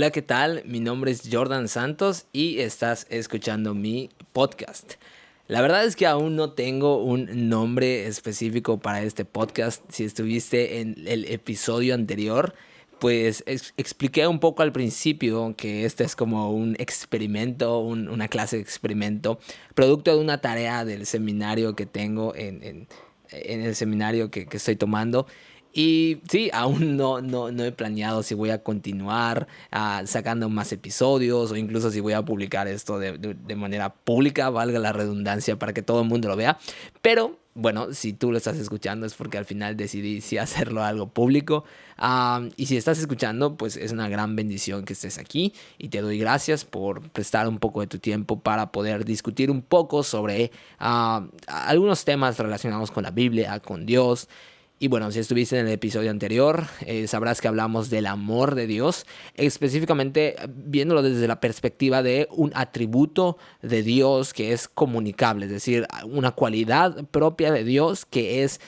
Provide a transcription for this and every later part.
Hola, ¿qué tal? Mi nombre es Jordan Santos y estás escuchando mi podcast. La verdad es que aún no tengo un nombre específico para este podcast. Si estuviste en el episodio anterior, pues expliqué un poco al principio que este es como un experimento, una clase de experimento, producto de una tarea del seminario que tengo en el seminario que estoy tomando. Y sí, aún no he planeado si voy a continuar sacando más episodios o incluso si voy a publicar esto de manera pública, valga la redundancia, para que todo el mundo lo vea. Pero bueno, si tú lo estás escuchando es porque al final decidí si hacerlo algo público. Y si estás escuchando, pues es una gran bendición que estés aquí y te doy gracias por prestar un poco de tu tiempo para poder discutir un poco sobre algunos temas relacionados con la Biblia, con Dios. Y bueno, si estuviste en el episodio anterior, sabrás que hablamos del amor de Dios, específicamente viéndolo desde la perspectiva de un atributo de Dios que es comunicable, es decir, una cualidad propia de Dios que es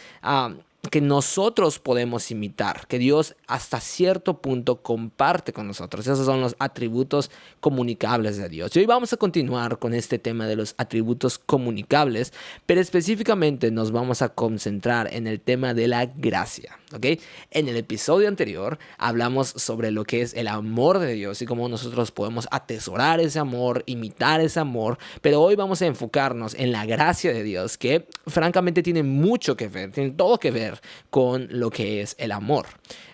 que nosotros podemos imitar, que Dios hasta cierto punto comparte con nosotros. Esos son los atributos comunicables de Dios. Y hoy vamos a continuar con este tema de los atributos comunicables, pero específicamente nos vamos a concentrar en el tema de la gracia, ¿ok? En el episodio anterior hablamos sobre lo que es el amor de Dios y cómo nosotros podemos atesorar ese amor, imitar ese amor, pero hoy vamos a enfocarnos en la gracia de Dios, que francamente tiene mucho que ver, tiene todo que ver con lo que es el amor.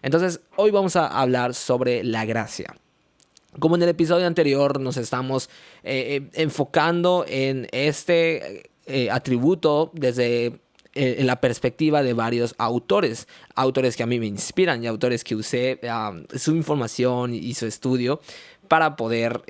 Entonces, hoy vamos a hablar sobre la gracia. Como en el episodio anterior nos estamos enfocando en este atributo desde la perspectiva de varios autores que a mí me inspiran y autores que usé su información y su estudio para poder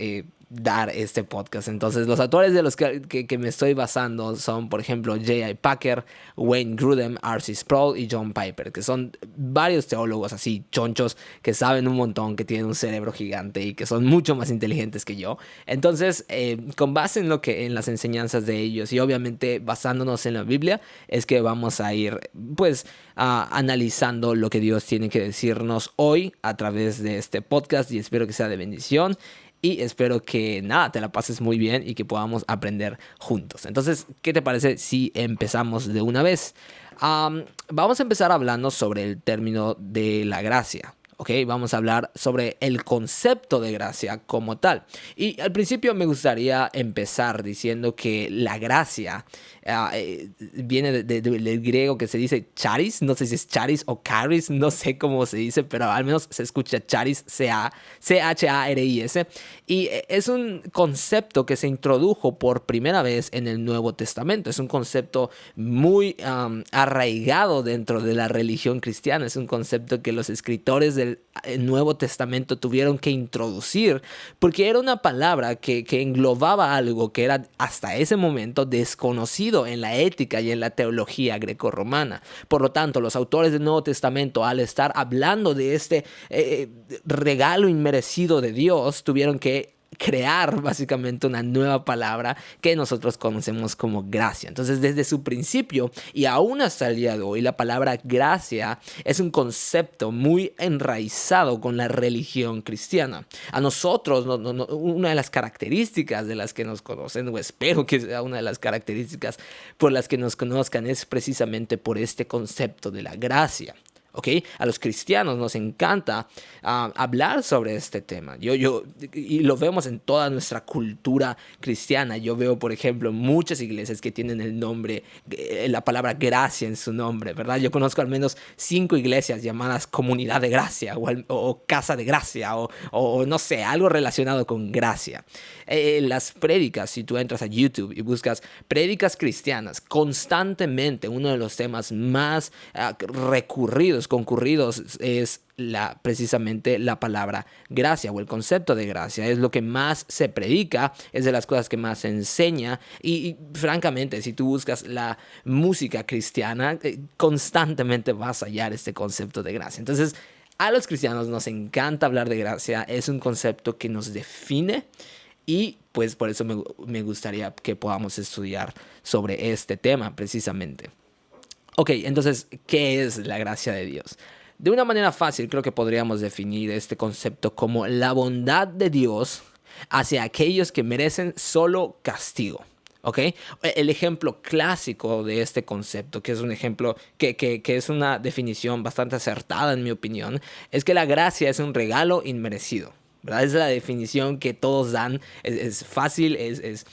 dar este podcast. Entonces, los autores de los que me estoy basando son, por ejemplo, J.I. Packer, Wayne Grudem, R.C. Sproul y John Piper, que son varios teólogos así chonchos que saben un montón, que tienen un cerebro gigante y que son mucho más inteligentes que yo. Entonces, con base en las enseñanzas de ellos y obviamente basándonos en la Biblia, es que vamos a ir pues analizando lo que Dios tiene que decirnos hoy a través de este podcast, y espero que sea de bendición. Y espero que te la pases muy bien y que podamos aprender juntos. Entonces, ¿qué te parece si empezamos de una vez? Vamos a empezar hablando sobre el término de la gracia. ¿Ok? Vamos a hablar sobre el concepto de gracia como tal. Y al principio me gustaría empezar diciendo que la gracia viene del griego que se dice charis. No sé si es charis o charis, no sé cómo se dice, pero al menos se escucha charis, C-H-A-R-I-S. Y es un concepto que se introdujo por primera vez en el Nuevo Testamento. Es un concepto muy arraigado dentro de la religión cristiana. Es un concepto que los escritores del Nuevo Testamento tuvieron que introducir porque era una palabra que englobaba algo que era hasta ese momento desconocido en la ética y en la teología grecorromana. Por lo tanto, los autores del Nuevo Testamento, al estar hablando de este regalo inmerecido de Dios, tuvieron que crear básicamente una nueva palabra que nosotros conocemos como gracia. Entonces, desde su principio y aún hasta el día de hoy, la palabra gracia es un concepto muy enraizado con la religión cristiana. A nosotros, una de las características de las que nos conocen, o espero que sea una de las características por las que nos conozcan, es precisamente por este concepto de la gracia. ¿Okay? A los cristianos nos encanta hablar sobre este tema. Y lo vemos en toda nuestra cultura cristiana. Yo veo, por ejemplo, muchas iglesias que tienen el nombre, la palabra gracia en su nombre, ¿verdad? Yo conozco al menos 5 iglesias llamadas Comunidad de Gracia o Casa de Gracia o no sé, algo relacionado con gracia. Las prédicas, si tú entras a YouTube y buscas prédicas cristianas, constantemente uno de los temas más concurridos es precisamente la palabra gracia o el concepto de gracia. Es lo que más se predica, es de las cosas que más se enseña y francamente, si tú buscas la música cristiana, constantemente vas a hallar este concepto de gracia. Entonces, a los cristianos nos encanta hablar de gracia, es un concepto que nos define. Y pues por eso me gustaría que podamos estudiar sobre este tema precisamente. Ok, entonces, ¿qué es la gracia de Dios? De una manera fácil creo que podríamos definir este concepto como la bondad de Dios hacia aquellos que merecen solo castigo. ¿Ok? El ejemplo clásico de este concepto, que es un ejemplo que es una definición bastante acertada en mi opinión, es que la gracia es un regalo inmerecido. ¿Verdad? Es la definición que todos dan, es fácil, es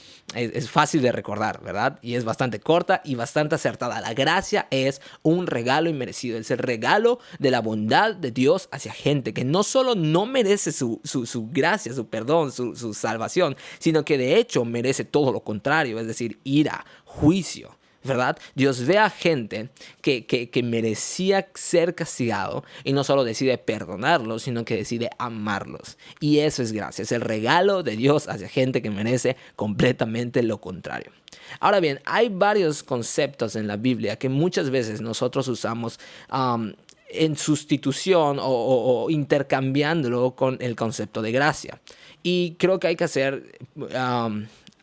fácil de recordar, ¿verdad? Y es bastante corta y bastante acertada. La gracia es un regalo inmerecido, es el regalo de la bondad de Dios hacia gente que no solo no merece su gracia, su perdón, su salvación, sino que de hecho merece todo lo contrario, es decir, ira, juicio. ¿Verdad? Dios ve a gente que merecía ser castigado y no solo decide perdonarlos, sino que decide amarlos. Y eso es gracia, es el regalo de Dios hacia gente que merece completamente lo contrario. Ahora bien, hay varios conceptos en la Biblia que muchas veces nosotros usamos en sustitución o intercambiándolo con el concepto de gracia. Y creo que hay que hacer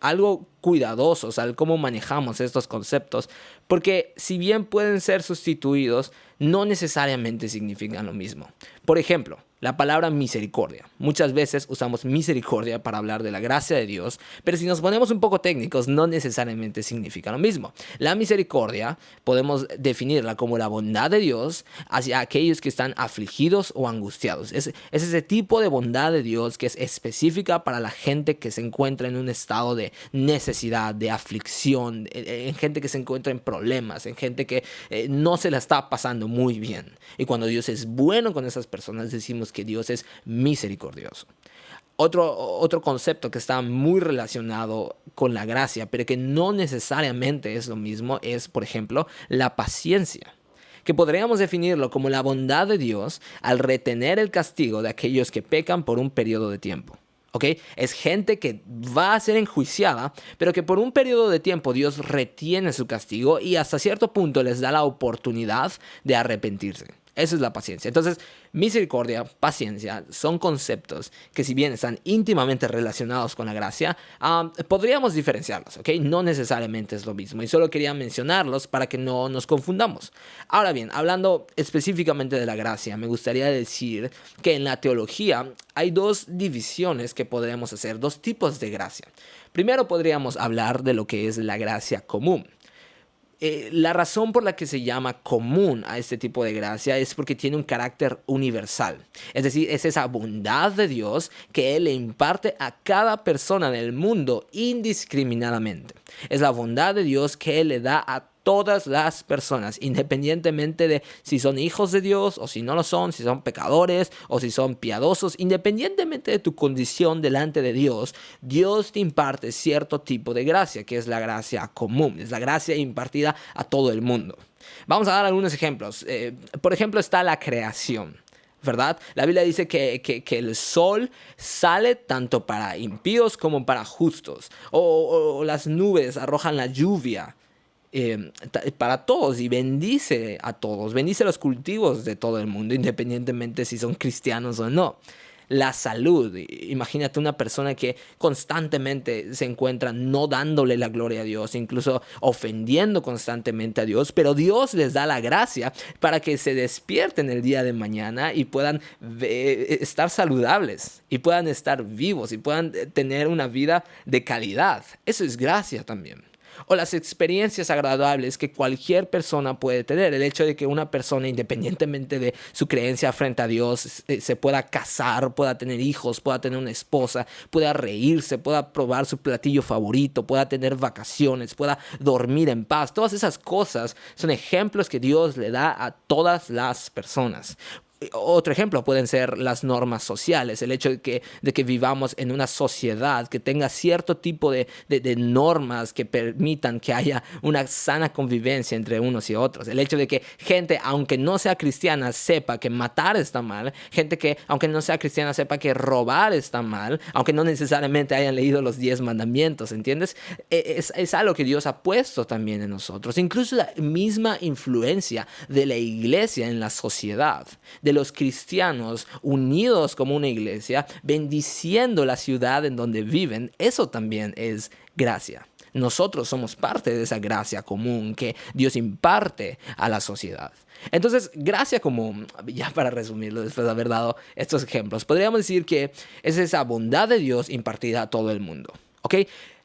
algo cuidadosos al cómo manejamos estos conceptos, porque si bien pueden ser sustituidos, no necesariamente significan lo mismo. Por ejemplo, la palabra misericordia. Muchas veces usamos misericordia para hablar de la gracia de Dios, pero si nos ponemos un poco técnicos, no necesariamente significa lo mismo. La misericordia podemos definirla como la bondad de Dios hacia aquellos que están afligidos o angustiados. Es ese tipo de bondad de Dios que es específica para la gente que se encuentra en un estado de necesidad, de aflicción, en gente que se encuentra en problemas, en gente que no se la está pasando muy bien. Y cuando Dios es bueno con esas personas, decimos que Dios es misericordioso. Otro concepto que está muy relacionado con la gracia, pero que no necesariamente es lo mismo, es, por ejemplo, la paciencia, que podríamos definirlo como la bondad de Dios al retener el castigo de aquellos que pecan por un periodo de tiempo. ¿Ok? Es gente que va a ser enjuiciada, pero que por un periodo de tiempo Dios retiene su castigo y hasta cierto punto les da la oportunidad de arrepentirse. Esa es la paciencia. Entonces, misericordia, paciencia, son conceptos que si bien están íntimamente relacionados con la gracia, podríamos diferenciarlos, ¿ok? No necesariamente es lo mismo y solo quería mencionarlos para que no nos confundamos. Ahora bien, hablando específicamente de la gracia, me gustaría decir que en la teología hay dos divisiones que podríamos hacer, dos tipos de gracia. Primero podríamos hablar de lo que es la gracia común. La razón por la que se llama común a este tipo de gracia es porque tiene un carácter universal. Es decir, es esa bondad de Dios que Él le imparte a cada persona del mundo indiscriminadamente. Es la bondad de Dios que Él le da a todas las personas, independientemente de si son hijos de Dios o si no lo son, si son pecadores o si son piadosos, independientemente de tu condición delante de Dios, Dios te imparte cierto tipo de gracia, que es la gracia común, es la gracia impartida a todo el mundo. Vamos a dar algunos ejemplos. Por ejemplo, está la creación. ¿Verdad? La Biblia dice que el sol sale tanto para impíos como para justos. O las nubes arrojan la lluvia para todos y bendice a todos. Bendice los cultivos de todo el mundo, independientemente si son cristianos o no. La salud, imagínate una persona que constantemente se encuentra no dándole la gloria a Dios, incluso ofendiendo constantemente a Dios, pero Dios les da la gracia para que se despierten el día de mañana y puedan estar saludables y puedan estar vivos y puedan tener una vida de calidad. Eso es gracia también. O las experiencias agradables que cualquier persona puede tener. El hecho de que una persona, independientemente de su creencia frente a Dios, se pueda casar, pueda tener hijos, pueda tener una esposa, pueda reírse, pueda probar su platillo favorito, pueda tener vacaciones, pueda dormir en paz. Todas esas cosas son ejemplos que Dios le da a todas las personas. Otro ejemplo pueden ser las normas sociales, el hecho de que vivamos en una sociedad que tenga cierto tipo de normas que permitan que haya una sana convivencia entre unos y otros. El hecho de que gente, aunque no sea cristiana, sepa que matar está mal. Gente que, aunque no sea cristiana, sepa que robar está mal, aunque no necesariamente hayan leído los 10 mandamientos, ¿entiendes? Es algo que Dios ha puesto también en nosotros. Incluso la misma influencia de la iglesia en la sociedad, de los cristianos unidos como una iglesia, bendiciendo la ciudad en donde viven, eso también es gracia. Nosotros somos parte de esa gracia común que Dios imparte a la sociedad. Entonces, gracia, como ya para resumirlo, después de haber dado estos ejemplos, podríamos decir que es esa bondad de Dios impartida a todo el mundo, ¿ok?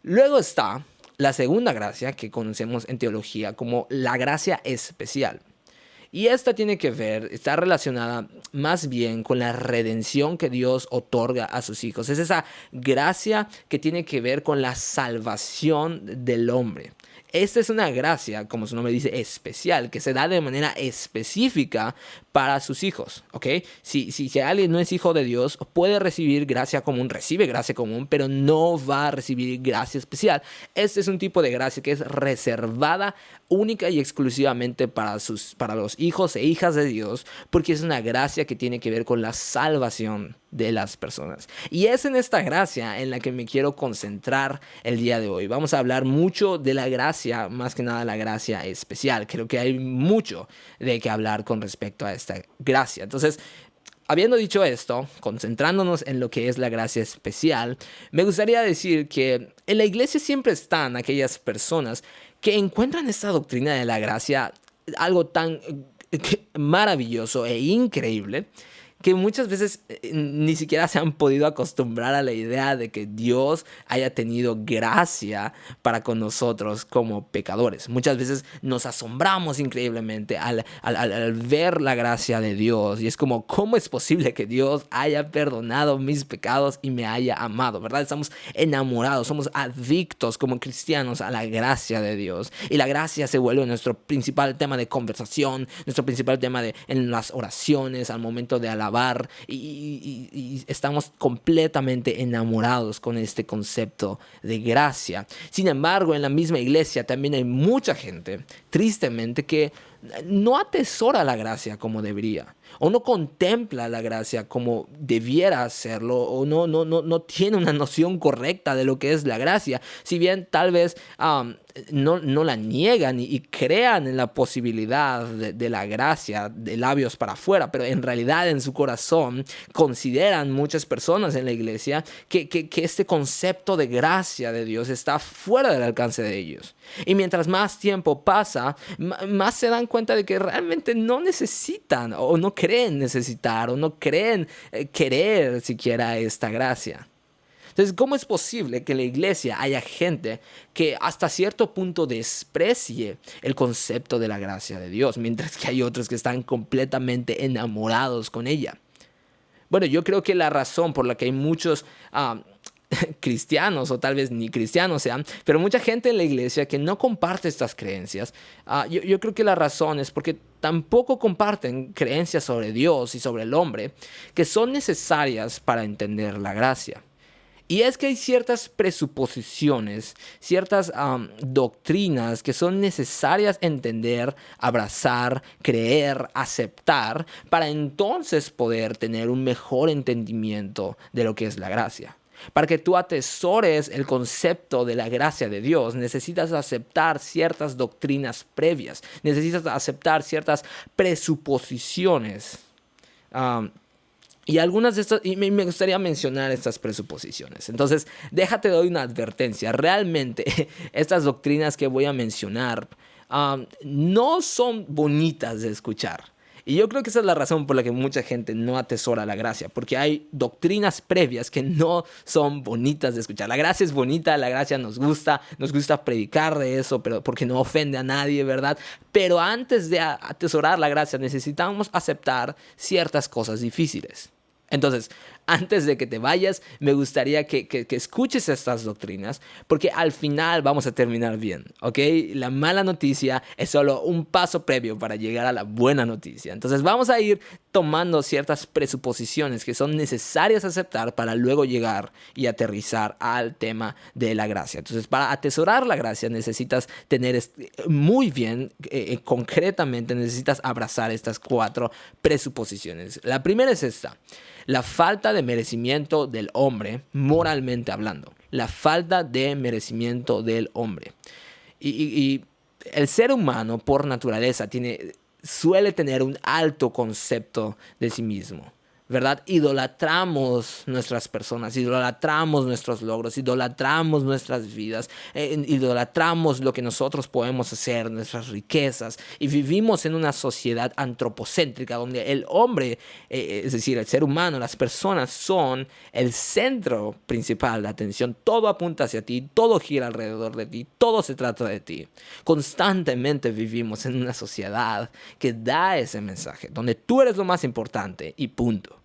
Luego está la segunda gracia que conocemos en teología como la gracia especial. Y esta tiene que ver, está relacionada más bien con la redención que Dios otorga a sus hijos. Es esa gracia que tiene que ver con la salvación del hombre. Esta es una gracia, como su nombre dice, especial, que se da de manera específica para sus hijos, ¿ok? Si alguien no es hijo de Dios, puede recibir gracia común, recibe gracia común, pero no va a recibir gracia especial. Este es un tipo de gracia que es reservada única y exclusivamente para los hijos e hijas de Dios, porque es una gracia que tiene que ver con la salvación de las personas. Y es en esta gracia en la que me quiero concentrar el día de hoy. Vamos a hablar mucho de la gracia, más que nada la gracia especial. Creo que hay mucho de qué hablar con respecto a esta gracia. Entonces, habiendo dicho esto, concentrándonos en lo que es la gracia especial, me gustaría decir que en la iglesia siempre están aquellas personas que encuentran esta doctrina de la gracia algo tan maravilloso e increíble que muchas veces ni siquiera se han podido acostumbrar a la idea de que Dios haya tenido gracia para con nosotros como pecadores. Muchas veces nos asombramos increíblemente al ver la gracia de Dios y es como, ¿cómo es posible que Dios haya perdonado mis pecados y me haya amado? ¿Verdad? Estamos enamorados, somos adictos como cristianos a la gracia de Dios y la gracia se vuelve nuestro principal tema de conversación, nuestro principal tema en las oraciones, al momento de alabar y estamos completamente enamorados con este concepto de gracia. Sin embargo, en la misma iglesia también hay mucha gente, tristemente, que no atesora la gracia como debería, o no contempla la gracia como debiera hacerlo, o no tiene una noción correcta de lo que es la gracia. Si bien tal vez no la niegan y crean en la posibilidad de la gracia de labios para afuera, pero en realidad en su corazón consideran muchas personas en la iglesia que este concepto de gracia de Dios está fuera del alcance de ellos. Y mientras más tiempo pasa, más se dan cuenta de que realmente no necesitan o no creen necesitar o no creen querer siquiera esta gracia. Entonces, ¿cómo es posible que en la iglesia haya gente que hasta cierto punto desprecie el concepto de la gracia de Dios, mientras que hay otros que están completamente enamorados con ella? Bueno, yo creo que la razón por la que hay muchos cristianos, o tal vez ni cristianos sean, pero mucha gente en la iglesia que no comparte estas creencias, yo creo que la razón es porque tampoco comparten creencias sobre Dios y sobre el hombre que son necesarias para entender la gracia. Y es que hay ciertas presuposiciones, ciertas doctrinas que son necesarias entender, abrazar, creer, aceptar, para entonces poder tener un mejor entendimiento de lo que es la gracia. Para que tú atesores el concepto de la gracia de Dios, necesitas aceptar ciertas doctrinas previas, necesitas aceptar ciertas presuposiciones. Y algunas de estas, y me gustaría mencionar estas presuposiciones. Entonces, déjate doy una advertencia. Realmente, estas doctrinas que voy a mencionar no son bonitas de escuchar. Y yo creo que esa es la razón por la que mucha gente no atesora la gracia, porque hay doctrinas previas que no son bonitas de escuchar. La gracia es bonita, la gracia nos gusta predicar de eso, pero porque no ofende a nadie, ¿verdad? Pero antes de atesorar la gracia necesitamos aceptar ciertas cosas difíciles. Entonces, antes de que te vayas, me gustaría que escuches estas doctrinas, porque al final vamos a terminar bien, ¿ok? La mala noticia es solo un paso previo para llegar a la buena noticia. Entonces, vamos a ir tomando ciertas presuposiciones que son necesarias aceptar para luego llegar y aterrizar al tema de la gracia. Entonces, para atesorar la gracia necesitas tener muy bien, concretamente necesitas abrazar estas 4 presuposiciones. La primera es esta: la falta de merecimiento del hombre, moralmente hablando. La falta de merecimiento del hombre. Y el ser humano, por naturaleza, suele tener un alto concepto de sí mismo. ¿verdad? Idolatramos nuestras personas, idolatramos nuestros logros, idolatramos nuestras vidas, idolatramos lo que nosotros podemos hacer, nuestras riquezas, y vivimos en una sociedad antropocéntrica donde el hombre, es decir, el ser humano, las personas son el centro principal de atención. Todo apunta hacia ti, todo gira alrededor de ti, todo se trata de ti. Constantemente vivimos en una sociedad que da ese mensaje, donde tú eres lo más importante y punto.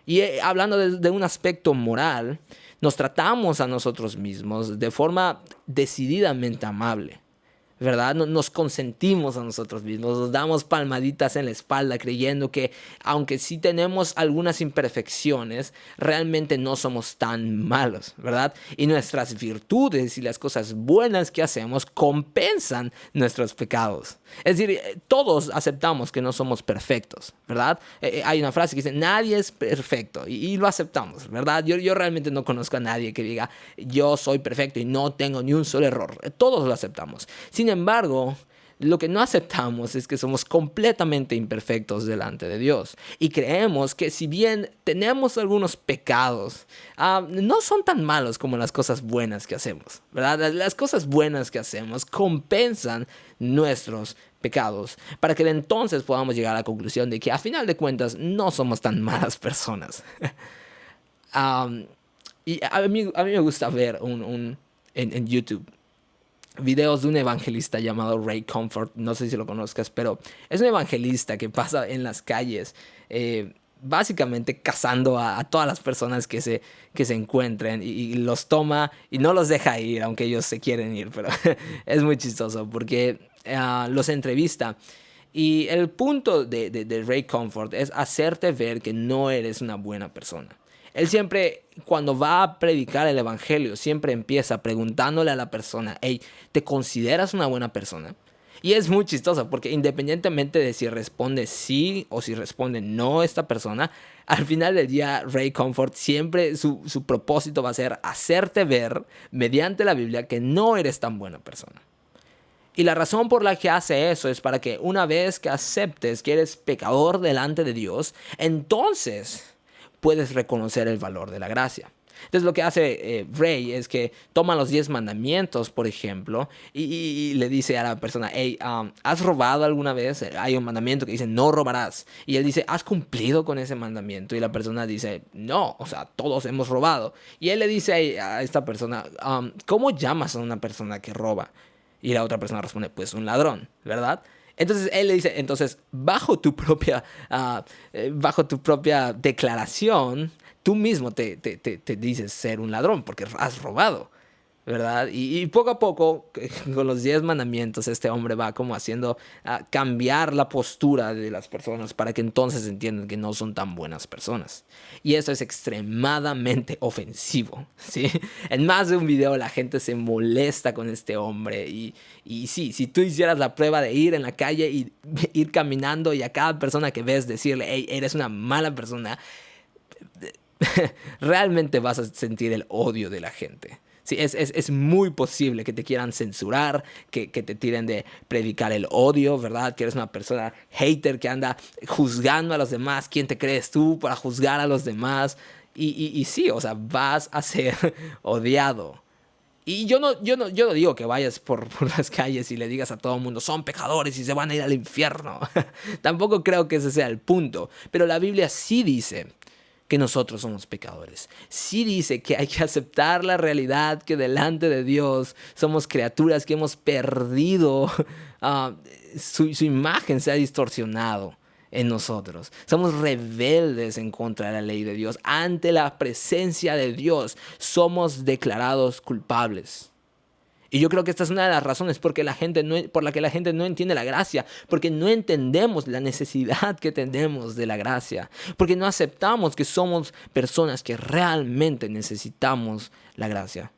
Y hablando de un aspecto moral, nos tratamos a nosotros mismos de forma decididamente amable, ¿verdad? Nos consentimos a nosotros mismos, nos damos palmaditas en la espalda creyendo que aunque sí tenemos algunas imperfecciones, realmente no somos tan malos, ¿verdad? Y nuestras virtudes y las cosas buenas que hacemos compensan nuestros pecados. Es decir, todos aceptamos que no somos perfectos, ¿verdad? Hay una frase que dice, nadie es perfecto, y lo aceptamos, ¿verdad? Yo realmente no conozco a nadie que diga, yo soy perfecto y no tengo ni un solo error. Todos lo aceptamos. Sin embargo, lo que no aceptamos es que somos completamente imperfectos delante de Dios. Y creemos que si bien tenemos algunos pecados, no son tan malos como las cosas buenas que hacemos, ¿verdad? Las cosas buenas que hacemos compensan nuestros pecados para que entonces podamos llegar a la conclusión de que a final de cuentas no somos tan malas personas. Y a mí me gusta ver en YouTube videos de un evangelista llamado Ray Comfort. No sé si lo conozcas, pero es un evangelista que pasa en las calles, básicamente cazando a todas las personas que se encuentren, y los toma y no los deja ir, aunque ellos se quieren ir, pero es muy chistoso porque los entrevista. Y el punto de Ray Comfort es hacerte ver que no eres una buena persona. Él siempre, cuando va a predicar el evangelio, siempre empieza preguntándole a la persona, hey, ¿te consideras una buena persona? Y es muy chistoso porque independientemente de si responde sí o si responde no esta persona, al final del día Ray Comfort siempre su propósito va a ser hacerte ver mediante la Biblia que no eres tan buena persona. Y la razón por la que hace eso es para que una vez que aceptes que eres pecador delante de Dios, entonces puedes reconocer el valor de la gracia. Entonces lo que hace Ray es que toma los 10 mandamientos, por ejemplo, y le dice a la persona, hey, ¿has robado alguna vez? Hay un mandamiento que dice, no robarás. Y él dice, ¿has cumplido con ese mandamiento? Y la persona dice, no, o sea, todos hemos robado. Y él le dice a esta persona, ¿cómo llamas a una persona que roba? Y la otra persona responde, pues un ladrón, ¿verdad? Entonces él le dice, entonces bajo tu propia declaración, tú mismo te dices ser un ladrón porque has robado, ¿verdad? Y poco a poco, con los 10 mandamientos, este hombre va como haciendo cambiar la postura de las personas para que entonces entiendan que no son tan buenas personas. Y eso es extremadamente ofensivo, ¿sí? En más de un video la gente se molesta con este hombre. Y sí, si tú hicieras la prueba de ir en la calle y ir caminando y a cada persona que ves decirle, hey, eres una mala persona, realmente vas a sentir el odio de la gente. Sí, es muy posible que te quieran censurar, que te tiren de predicar el odio, ¿verdad? Que eres una persona hater que anda juzgando a los demás. ¿Quién te crees tú para juzgar a los demás? Y sí, o sea, vas a ser odiado. Y yo no digo que vayas por las calles y le digas a todo el mundo, son pecadores y se van a ir al infierno. Tampoco creo que ese sea el punto. Pero la Biblia sí dice que nosotros somos pecadores. Sí dice que hay que aceptar la realidad que delante de Dios somos criaturas que hemos perdido, su imagen se ha distorsionado en nosotros. Somos rebeldes en contra de la ley de Dios. Ante la presencia de Dios somos declarados culpables. Y yo creo que esta es una de las razones por la que la gente no entiende la gracia, porque no entendemos la necesidad que tenemos de la gracia, porque no aceptamos que somos personas que realmente necesitamos la gracia,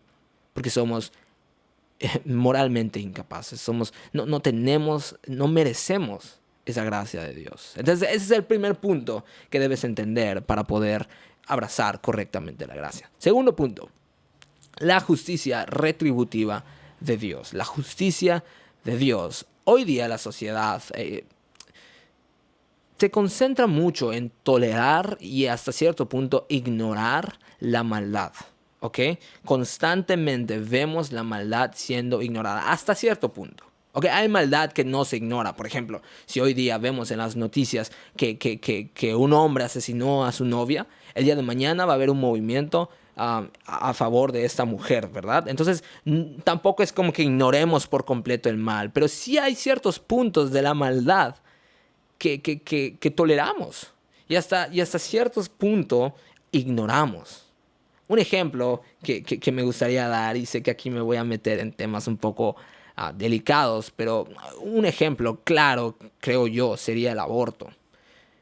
porque somos moralmente incapaces, no merecemos esa gracia de Dios. Entonces ese es el primer punto que debes entender para poder abrazar correctamente la gracia. Segundo punto, la justicia retributiva de Dios. La justicia de Dios. Hoy día la sociedad se concentra mucho en tolerar y hasta cierto punto ignorar la maldad. ¿Ok? Constantemente vemos la maldad siendo ignorada hasta cierto punto. ¿Ok? Hay maldad que no se ignora. Por ejemplo, si hoy día vemos en las noticias que un hombre asesinó a su novia, el día de mañana va a haber un movimiento a favor de esta mujer, ¿verdad? Entonces, tampoco es como que ignoremos por completo el mal, pero sí hay ciertos puntos de la maldad que toleramos y hasta cierto punto ignoramos. Un ejemplo que me gustaría dar, y sé que aquí me voy a meter en temas un poco delicados, pero un ejemplo claro, creo yo, sería el aborto.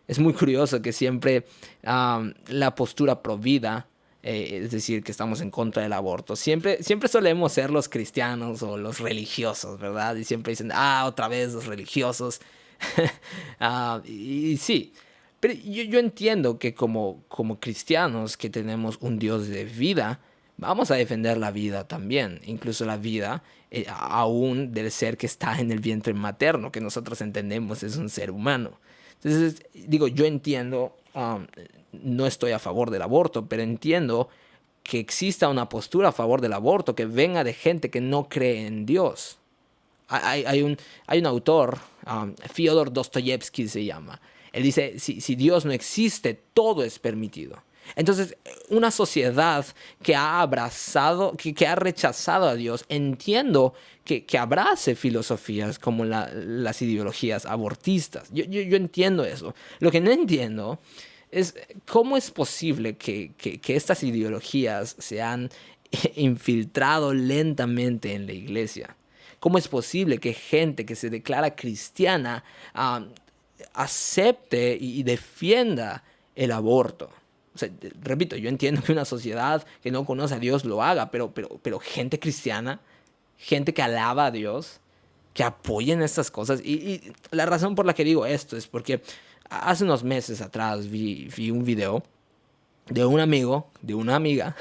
Es muy curioso que siempre la postura pro vida, es decir, que estamos en contra del aborto, siempre solemos ser los cristianos o los religiosos, ¿verdad? Y siempre dicen, otra vez los religiosos. Y sí, pero yo entiendo que como cristianos que tenemos un Dios de vida, vamos a defender la vida también, incluso la vida aún del ser que está en el vientre materno, que nosotros entendemos es un ser humano. Entonces, digo, yo entiendo, no estoy a favor del aborto, pero entiendo que exista una postura a favor del aborto que venga de gente que no cree en Dios. Hay un autor, Fyodor Dostoyevsky se llama. Él dice, si Dios no existe, todo es permitido. Entonces, una sociedad que ha abrazado, que ha rechazado a Dios, entiendo que abrace filosofías como las ideologías abortistas. Yo entiendo eso. Lo que no entiendo es cómo es posible que estas ideologías se han infiltrado lentamente en la iglesia. ¿Cómo es posible que gente que se declara cristiana acepte y defienda el aborto? O sea, repito, yo entiendo que una sociedad que no conoce a Dios lo haga, pero gente cristiana, gente que alaba a Dios, que apoyen estas cosas. Y la razón por la que digo esto es porque hace unos meses atrás vi un video de un amigo, de una amiga,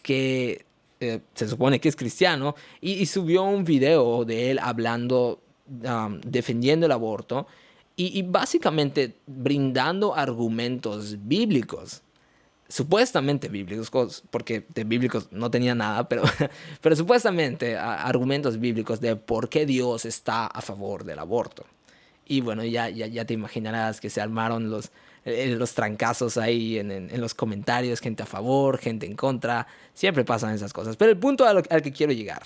que se supone que es cristiano, y subió un video de él hablando, defendiendo el aborto, y básicamente brindando argumentos bíblicos, supuestamente bíblicos, porque de bíblicos no tenía nada, pero supuestamente argumentos bíblicos de por qué Dios está a favor del aborto. Y bueno, ya te imaginarás que se armaron los trancazos ahí en los comentarios, gente a favor, gente en contra, siempre pasan esas cosas. Pero el punto al que quiero llegar,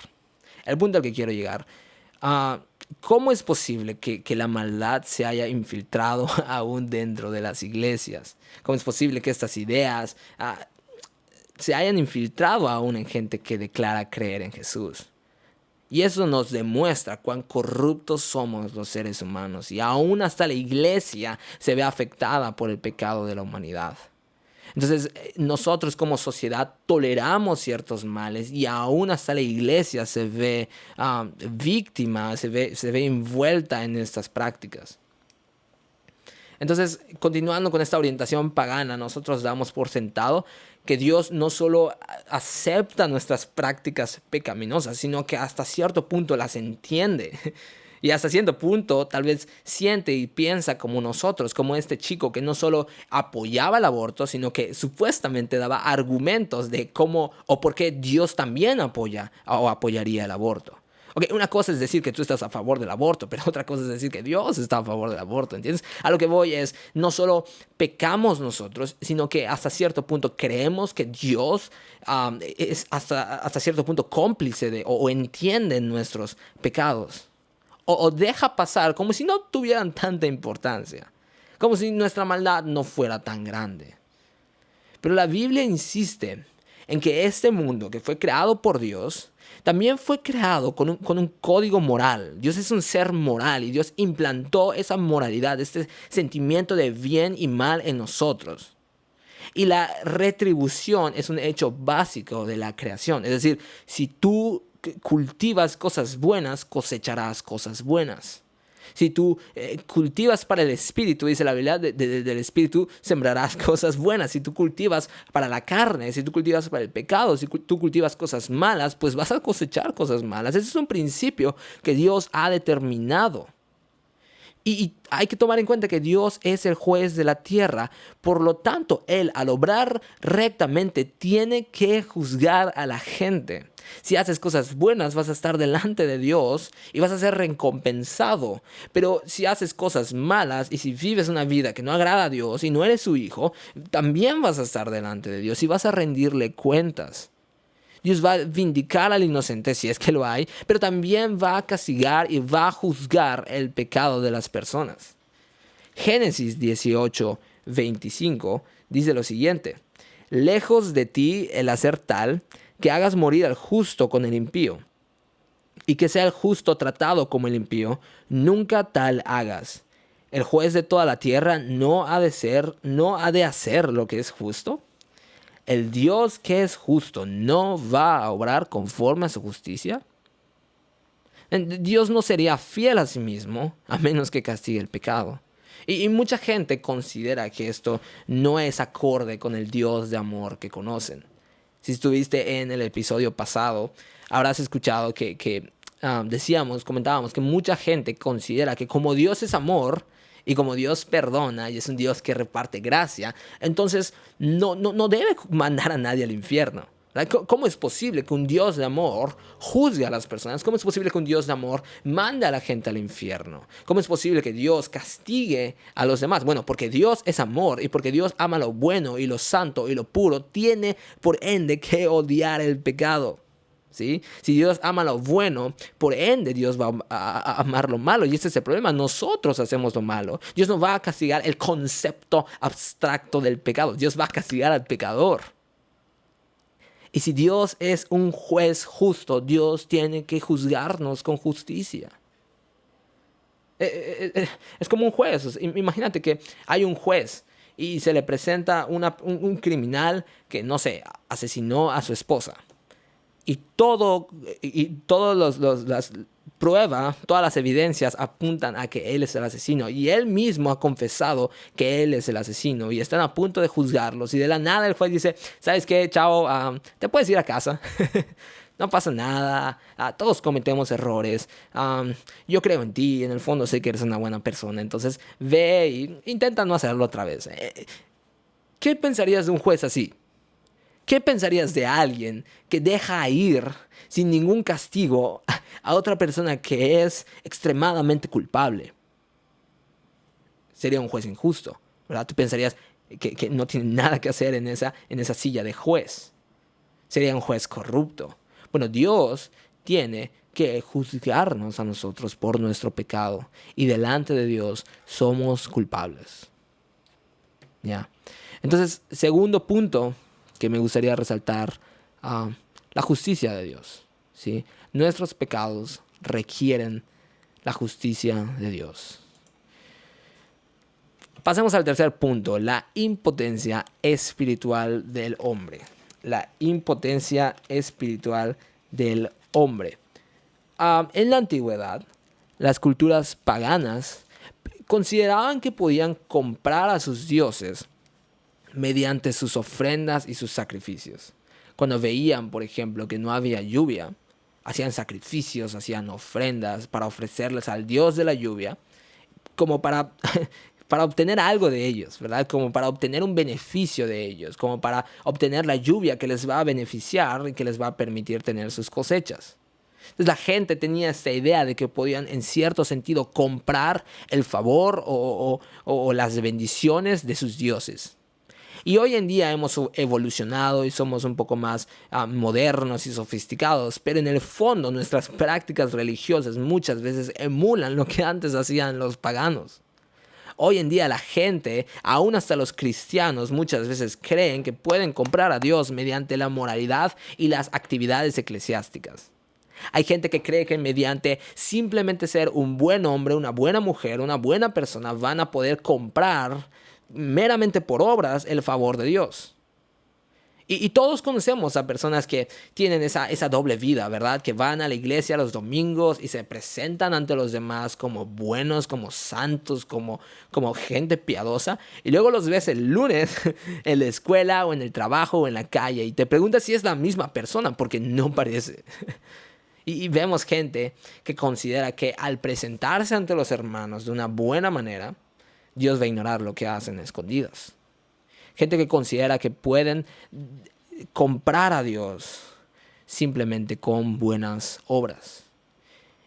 ¿cómo es posible que la maldad se haya infiltrado aún dentro de las iglesias? ¿Cómo es posible que estas ideas se hayan infiltrado aún en gente que declara creer en Jesús? Y eso nos demuestra cuán corruptos somos los seres humanos. Y aún hasta la iglesia se ve afectada por el pecado de la humanidad. Entonces, nosotros como sociedad toleramos ciertos males y aún hasta la iglesia se ve víctima, se ve envuelta en estas prácticas. Entonces, continuando con esta orientación pagana, nosotros damos por sentado que Dios no solo acepta nuestras prácticas pecaminosas, sino que hasta cierto punto las entiende. Y hasta cierto punto tal vez siente y piensa como nosotros, como este chico que no solo apoyaba el aborto, sino que supuestamente daba argumentos de cómo o por qué Dios también apoya o apoyaría el aborto. Okay, una cosa es decir que tú estás a favor del aborto, pero otra cosa es decir que Dios está a favor del aborto, ¿entiendes? A lo que voy es, no solo pecamos nosotros, sino que hasta cierto punto creemos que Dios es hasta cierto punto cómplice o entiende nuestros pecados. O deja pasar como si no tuvieran tanta importancia, como si nuestra maldad no fuera tan grande. Pero la Biblia insiste en que este mundo que fue creado por Dios también fue creado con un código moral. Dios es un ser moral y Dios implantó esa moralidad, este sentimiento de bien y mal en nosotros. Y la retribución es un hecho básico de la creación. Es decir, si tú cultivas cosas buenas, cosecharás cosas buenas. Si tú cultivas para el espíritu, dice la Biblia, del espíritu sembrarás cosas buenas. Si tú cultivas para la carne, si tú cultivas para el pecado, si tú cultivas cosas malas, pues vas a cosechar cosas malas. Ese es un principio que Dios ha determinado. Y hay que tomar en cuenta que Dios es el juez de la tierra. Por lo tanto, Él, al obrar rectamente, tiene que juzgar a la gente. Si haces cosas buenas, vas a estar delante de Dios y vas a ser recompensado. Pero si haces cosas malas y si vives una vida que no agrada a Dios y no eres su hijo, también vas a estar delante de Dios y vas a rendirle cuentas. Dios va a vindicar al inocente si es que lo hay, pero también va a castigar y va a juzgar el pecado de las personas. Génesis 18:25 dice lo siguiente: lejos de ti el hacer tal que hagas morir al justo con el impío, y que sea el justo tratado como el impío, nunca tal hagas. El juez de toda la tierra no ha de hacer lo que es justo. ¿El Dios que es justo no va a obrar conforme a su justicia? Dios no sería fiel a sí mismo a menos que castigue el pecado. Y mucha gente considera que esto no es acorde con el Dios de amor que conocen. Si estuviste en el episodio pasado, habrás escuchado que comentábamos que mucha gente considera que como Dios es amor, y como Dios perdona y es un Dios que reparte gracia, entonces no debe mandar a nadie al infierno. ¿Cómo es posible que un Dios de amor juzgue a las personas? ¿Cómo es posible que un Dios de amor mande a la gente al infierno? ¿Cómo es posible que Dios castigue a los demás? Bueno, porque Dios es amor y porque Dios ama lo bueno y lo santo y lo puro, tiene por ende que odiar el pecado. ¿Sí? Si Dios ama lo bueno, por ende Dios va a amar lo malo. Y ese es el problema. Nosotros hacemos lo malo. Dios no va a castigar el concepto abstracto del pecado. Dios va a castigar al pecador. Y si Dios es un juez justo, Dios tiene que juzgarnos con justicia. Es como un juez. Imagínate que hay un juez y se le presenta un criminal que, no sé, asesinó a su esposa. Y todas las pruebas, todas las evidencias apuntan a que él es el asesino. Y él mismo ha confesado que él es el asesino. Y están a punto de juzgarlos. Y de la nada el juez dice: ¿sabes qué, chavo? Te puedes ir a casa. No pasa nada. Todos cometemos errores. Yo creo en ti. En el fondo sé que eres una buena persona. Entonces ve e intenta no hacerlo otra vez. ¿Qué pensarías de un juez así? ¿Qué pensarías de alguien que deja ir sin ningún castigo a otra persona que es extremadamente culpable? Sería un juez injusto, ¿verdad? Tú pensarías que no tiene nada que hacer en esa silla de juez. Sería un juez corrupto. Bueno, Dios tiene que juzgarnos a nosotros por nuestro pecado. Y delante de Dios somos culpables. ¿Ya? Entonces, segundo punto que me gustaría resaltar, la justicia de Dios, ¿sí? Nuestros pecados requieren la justicia de Dios. Pasemos al tercer punto: la impotencia espiritual del hombre. La impotencia espiritual del hombre. En la antigüedad, las culturas paganas consideraban que podían comprar a sus dioses mediante sus ofrendas y sus sacrificios. Cuando veían, por ejemplo, que no había lluvia, hacían sacrificios, hacían ofrendas para ofrecerles al Dios de la lluvia, como para obtener algo de ellos, ¿verdad? Como para obtener un beneficio de ellos, como para obtener la lluvia que les va a beneficiar y que les va a permitir tener sus cosechas. Entonces la gente tenía esta idea de que podían, en cierto sentido, comprar el favor o las bendiciones de sus dioses. Y hoy en día hemos evolucionado y somos un poco más modernos y sofisticados, pero en el fondo nuestras prácticas religiosas muchas veces emulan lo que antes hacían los paganos. Hoy en día la gente, aún hasta los cristianos, muchas veces creen que pueden comprar a Dios mediante la moralidad y las actividades eclesiásticas. Hay gente que cree que mediante simplemente ser un buen hombre, una buena mujer, una buena persona, van a poder comprar meramente por obras el favor de Dios. Y todos conocemos a personas que tienen esa doble vida, ¿verdad? Que van a la iglesia los domingos y se presentan ante los demás como buenos, como santos, como gente piadosa. Y luego los ves el lunes en la escuela o en el trabajo o en la calle y te preguntas si es la misma persona, porque no parece. Y vemos gente que considera que al presentarse ante los hermanos de una buena manera, Dios va a ignorar lo que hacen escondidas. Gente que considera que pueden comprar a Dios simplemente con buenas obras.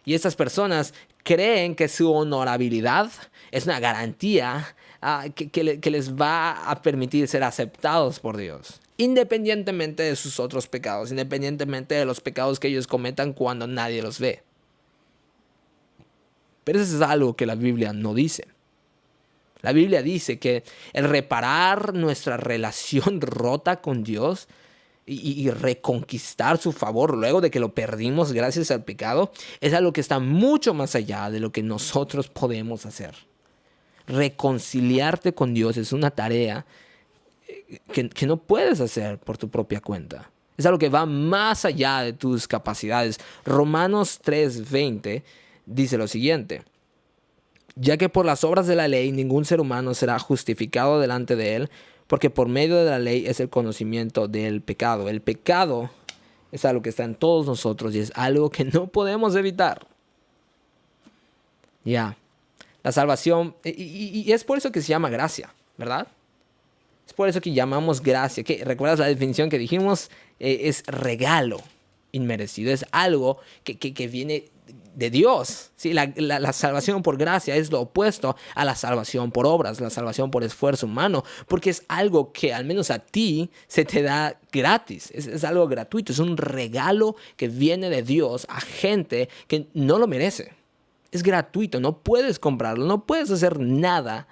Y estas personas creen que su honorabilidad es una garantía que les va a permitir ser aceptados por Dios, independientemente de sus otros pecados, independientemente de los pecados que ellos cometan cuando nadie los ve. Pero eso es algo que la Biblia no dice. La Biblia dice que el reparar nuestra relación rota con Dios y reconquistar su favor luego de que lo perdimos gracias al pecado es algo que está mucho más allá de lo que nosotros podemos hacer. Reconciliarte con Dios es una tarea que no puedes hacer por tu propia cuenta. Es algo que va más allá de tus capacidades. Romanos 3:20 dice lo siguiente: ya que por las obras de la ley ningún ser humano será justificado delante de él, porque por medio de la ley es el conocimiento del pecado. El pecado es algo que está en todos nosotros y es algo que no podemos evitar. Ya. La salvación, y es por eso que se llama gracia, ¿verdad? Es por eso que llamamos gracia. ¿Recuerdas la definición que dijimos? Es regalo inmerecido. Es algo que viene de Dios. ¿Sí? La salvación por gracia es lo opuesto a la salvación por obras, la salvación por esfuerzo humano, porque es algo que al menos a ti se te da gratis. Es algo gratuito. Es un regalo que viene de Dios a gente que no lo merece. Es gratuito, no puedes comprarlo, no puedes hacer nada,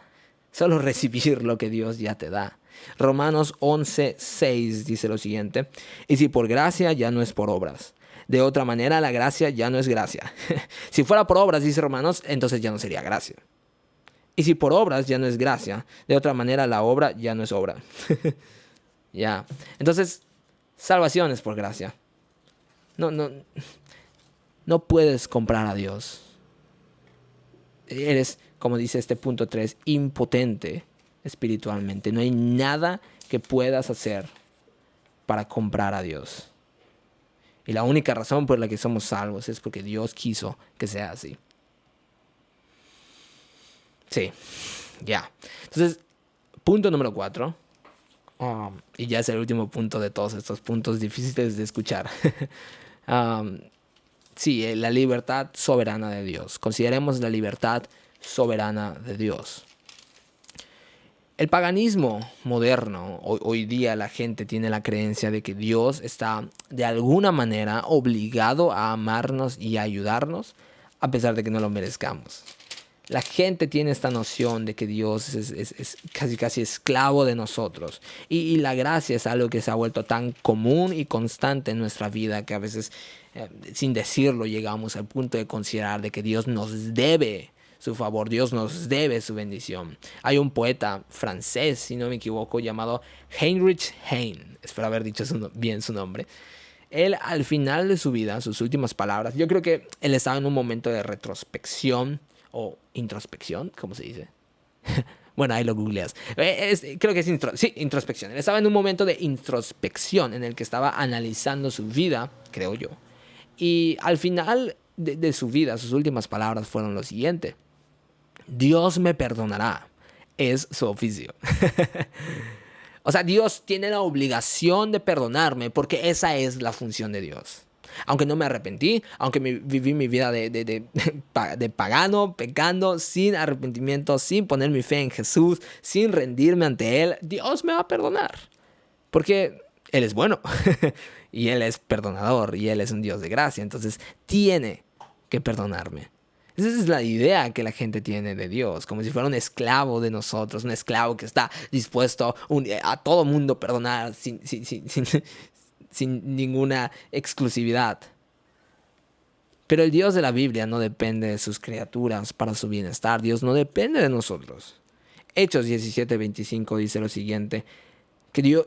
solo recibir lo que Dios ya te da. Romanos 11:6 dice lo siguiente: y si por gracia, ya no es por obras. De otra manera, la gracia ya no es gracia. Si fuera por obras, dice Romanos, entonces ya no sería gracia. Y si por obras ya no es gracia, de otra manera la obra ya no es obra. Ya. Entonces, salvación es por gracia. No puedes comprar a Dios. Eres, como dice este punto 3, impotente espiritualmente. No hay nada que puedas hacer para comprar a Dios. Y la única razón por la que somos salvos es porque Dios quiso que sea así. Sí, ya. Entonces, punto número 4. Y ya es el último punto de todos estos puntos difíciles de escuchar. Sí, la libertad soberana de Dios. Consideremos la libertad soberana de Dios. El paganismo moderno, hoy día la gente tiene la creencia de que Dios está de alguna manera obligado a amarnos y a ayudarnos, a pesar de que no lo merezcamos. La gente tiene esta noción de que Dios es casi esclavo de nosotros. Y la gracia es algo que se ha vuelto tan común y constante en nuestra vida que a veces, sin decirlo, llegamos al punto de considerar de que Dios nos debe su favor, Dios nos debe su bendición. Hay un poeta francés, si no me equivoco, llamado Heinrich Heine. Espero haber dicho bien su nombre. Él, al final de su vida, sus últimas palabras, yo creo que él estaba en un momento de retrospección o introspección, ¿cómo se dice? Bueno, ahí lo googleas. Creo que es introspección. Él estaba en un momento de introspección en el que estaba analizando su vida, creo yo. Y al final de su vida, sus últimas palabras fueron lo siguiente: Dios me perdonará. Es su oficio. O sea, Dios tiene la obligación de perdonarme porque esa es la función de Dios. Aunque no me arrepentí, aunque viví mi vida de pagano, pecando, sin arrepentimiento, sin poner mi fe en Jesús, sin rendirme ante Él, Dios me va a perdonar. Porque Él es bueno y Él es perdonador y Él es un Dios de gracia. Entonces tiene que perdonarme. Esa es la idea que la gente tiene de Dios, como si fuera un esclavo de nosotros, un esclavo que está dispuesto a todo mundo perdonar sin ninguna exclusividad. Pero el Dios de la Biblia no depende de sus criaturas para su bienestar. Dios no depende de nosotros. Hechos 17:25 dice lo siguiente: que Dios,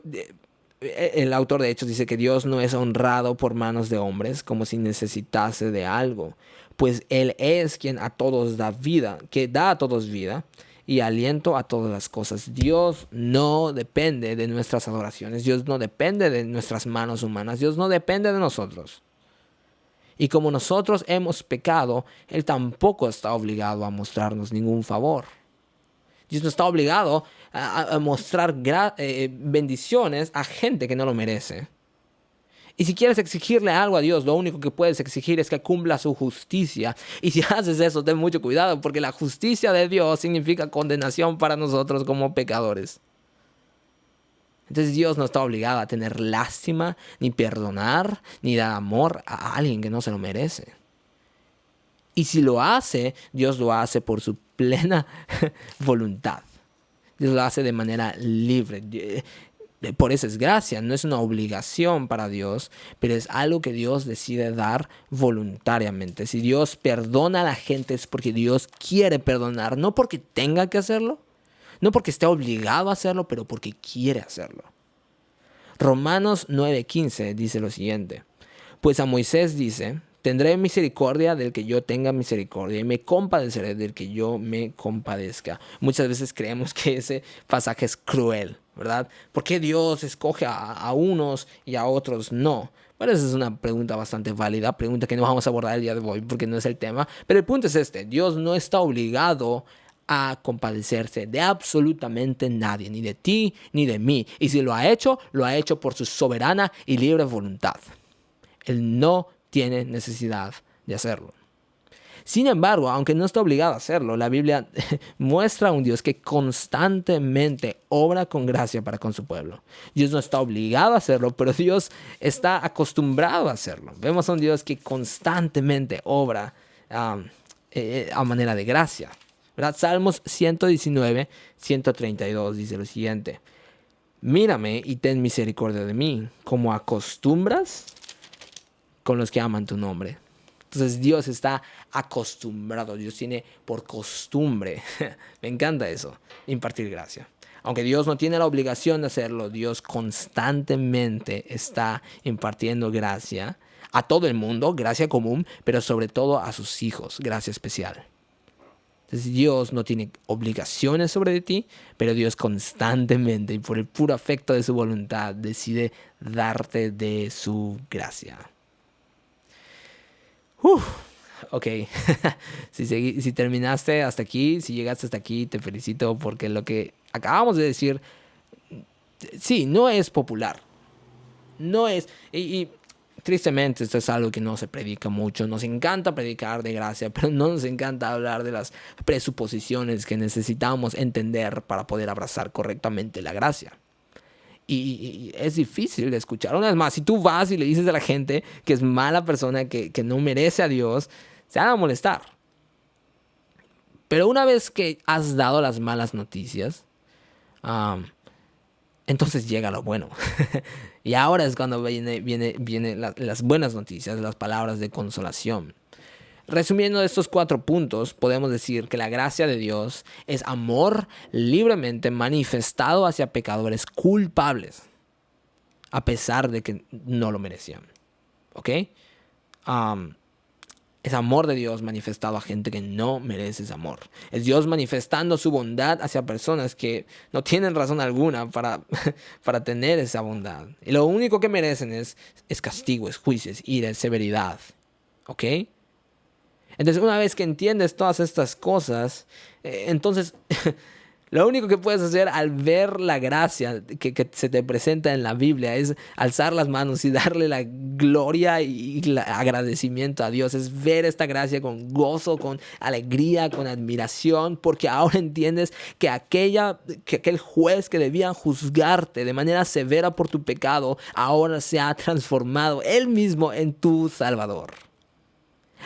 el autor de Hechos dice que Dios no es honrado por manos de hombres como si necesitase de algo, pues Él es quien a todos da vida, que da a todos vida y aliento a todas las cosas. Dios no depende de nuestras adoraciones. Dios no depende de nuestras manos humanas. Dios no depende de nosotros. Y como nosotros hemos pecado, Él tampoco está obligado a mostrarnos ningún favor. Dios no está obligado a mostrar bendiciones a gente que no lo merece. Y si quieres exigirle algo a Dios, lo único que puedes exigir es que cumpla su justicia. Y si haces eso, ten mucho cuidado, porque la justicia de Dios significa condenación para nosotros como pecadores. Entonces Dios no está obligado a tener lástima, ni perdonar, ni dar amor a alguien que no se lo merece. Y si lo hace, Dios lo hace por su plena voluntad. Dios lo hace de manera libre. Por eso es gracia, no es una obligación para Dios, pero es algo que Dios decide dar voluntariamente. Si Dios perdona a la gente es porque Dios quiere perdonar, no porque tenga que hacerlo, no porque esté obligado a hacerlo, pero porque quiere hacerlo. Romanos 9:15 dice lo siguiente: pues a Moisés dice, tendré misericordia del que yo tenga misericordia y me compadeceré del que yo me compadezca. Muchas veces creemos que ese pasaje es cruel, ¿verdad? ¿Por qué Dios escoge a unos y a otros no? Bueno, esa es una pregunta bastante válida, pregunta que no vamos a abordar el día de hoy porque no es el tema. Pero el punto es este: Dios no está obligado a compadecerse de absolutamente nadie, ni de ti ni de mí. Y si lo ha hecho por su soberana y libre voluntad. Él no tiene necesidad de hacerlo. Sin embargo, aunque no está obligado a hacerlo, la Biblia muestra a un Dios que constantemente obra con gracia para con su pueblo. Dios no está obligado a hacerlo, pero Dios está acostumbrado a hacerlo. Vemos a un Dios que constantemente obra a manera de gracia, ¿verdad? Salmos 119, 132 dice lo siguiente: mírame y ten misericordia de mí, como acostumbras con los que aman tu nombre. Entonces Dios está acostumbrado, Dios tiene por costumbre, me encanta eso, impartir gracia. Aunque Dios no tiene la obligación de hacerlo, Dios constantemente está impartiendo gracia a todo el mundo, gracia común, pero sobre todo a sus hijos, gracia especial. Entonces Dios no tiene obligaciones sobre ti, pero Dios constantemente y por el puro afecto de su voluntad decide darte de su gracia. Ok, si terminaste hasta aquí, si llegaste hasta aquí, te felicito porque lo que acabamos de decir, sí, no es popular. No es, y tristemente esto es algo que no se predica mucho. Nos encanta predicar de gracia, pero no nos encanta hablar de las presuposiciones que necesitamos entender para poder abrazar correctamente la gracia. Y es difícil de escuchar. Una vez más, si tú vas y le dices a la gente que es mala persona, que no merece a Dios, se van a molestar. Pero una vez que has dado las malas noticias, entonces llega lo bueno. Y ahora es cuando vienen las buenas noticias, las palabras de consolación. Resumiendo estos 4 puntos, podemos decir que la gracia de Dios es amor libremente manifestado hacia pecadores culpables, a pesar de que no lo merecían. ¿Ok? Es amor de Dios manifestado a gente que no merece ese amor. Es Dios manifestando su bondad hacia personas que no tienen razón alguna para tener esa bondad. Y lo único que merecen es castigo, es juicio, es ira, es severidad. ¿Ok? Entonces, una vez que entiendes todas estas cosas, entonces lo único que puedes hacer al ver la gracia que se te presenta en la Biblia es alzar las manos y darle la gloria y el agradecimiento a Dios. Es ver esta gracia con gozo, con alegría, con admiración, porque ahora entiendes que aquel juez que debía juzgarte de manera severa por tu pecado, ahora se ha transformado él mismo en tu Salvador.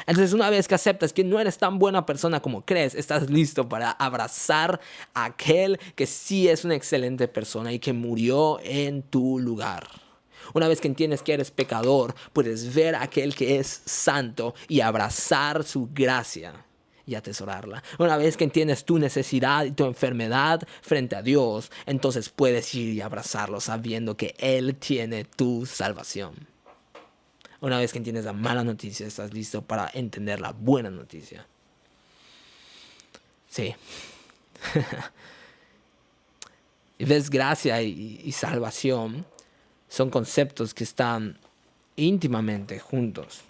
Entonces, una vez que aceptas que no eres tan buena persona como crees, estás listo para abrazar a aquel que sí es una excelente persona y que murió en tu lugar. Una vez que entiendes que eres pecador, puedes ver a aquel que es santo y abrazar su gracia y atesorarla. Una vez que entiendes tu necesidad y tu enfermedad frente a Dios, entonces puedes ir y abrazarlo sabiendo que Él tiene tu salvación. Una vez que entiendes la mala noticia, estás listo para entender la buena noticia. Sí. Y ves, gracia y salvación son conceptos que están íntimamente juntos.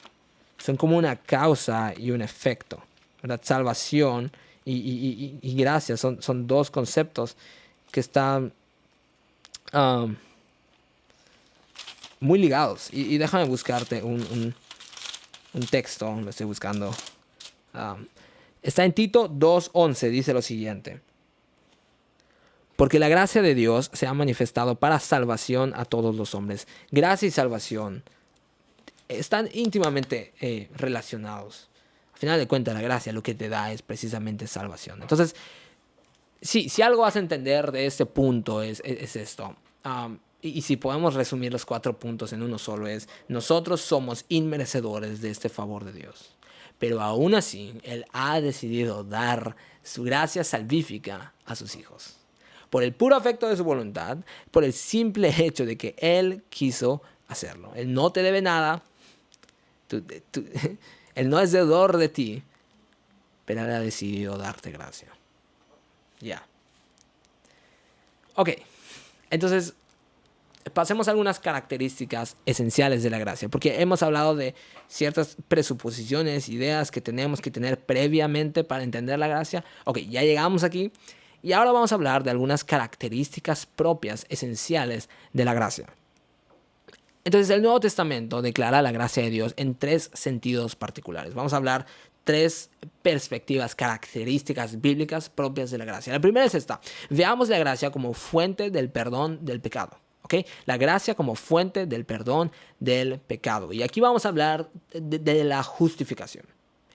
son como una causa y un efecto, ¿verdad? Salvación y gracia son dos conceptos que están muy ligados. Y déjame buscarte un texto, lo estoy buscando. Está en Tito 2:11, dice lo siguiente. Porque la gracia de Dios se ha manifestado para salvación a todos los hombres. Gracia y salvación están íntimamente relacionados. Al final de cuentas, la gracia lo que te da es precisamente salvación. Entonces, si algo vas a entender de este punto es esto. Y si podemos resumir los 4 puntos en uno solo es, nosotros somos inmerecedores de este favor de Dios. Pero aún así, Él ha decidido dar su gracia salvífica a sus hijos. Por el puro afecto de su voluntad, por el simple hecho de que Él quiso hacerlo. Él no te debe nada. Él no es deudor de ti, pero Él ha decidido darte gracia. Ya. Ok. Entonces, pasemos a algunas características esenciales de la gracia, porque hemos hablado de ciertas presuposiciones, ideas que tenemos que tener previamente para entender la gracia. Ok, ya llegamos aquí y ahora vamos a hablar de algunas características propias, esenciales de la gracia. Entonces, el Nuevo Testamento declara la gracia de Dios en 3 sentidos particulares. Vamos a hablar 3 perspectivas, características bíblicas propias de la gracia. La primera es esta. Veamos la gracia como fuente del perdón del pecado. ¿Okay? La gracia como fuente del perdón del pecado. Y aquí vamos a hablar de la justificación.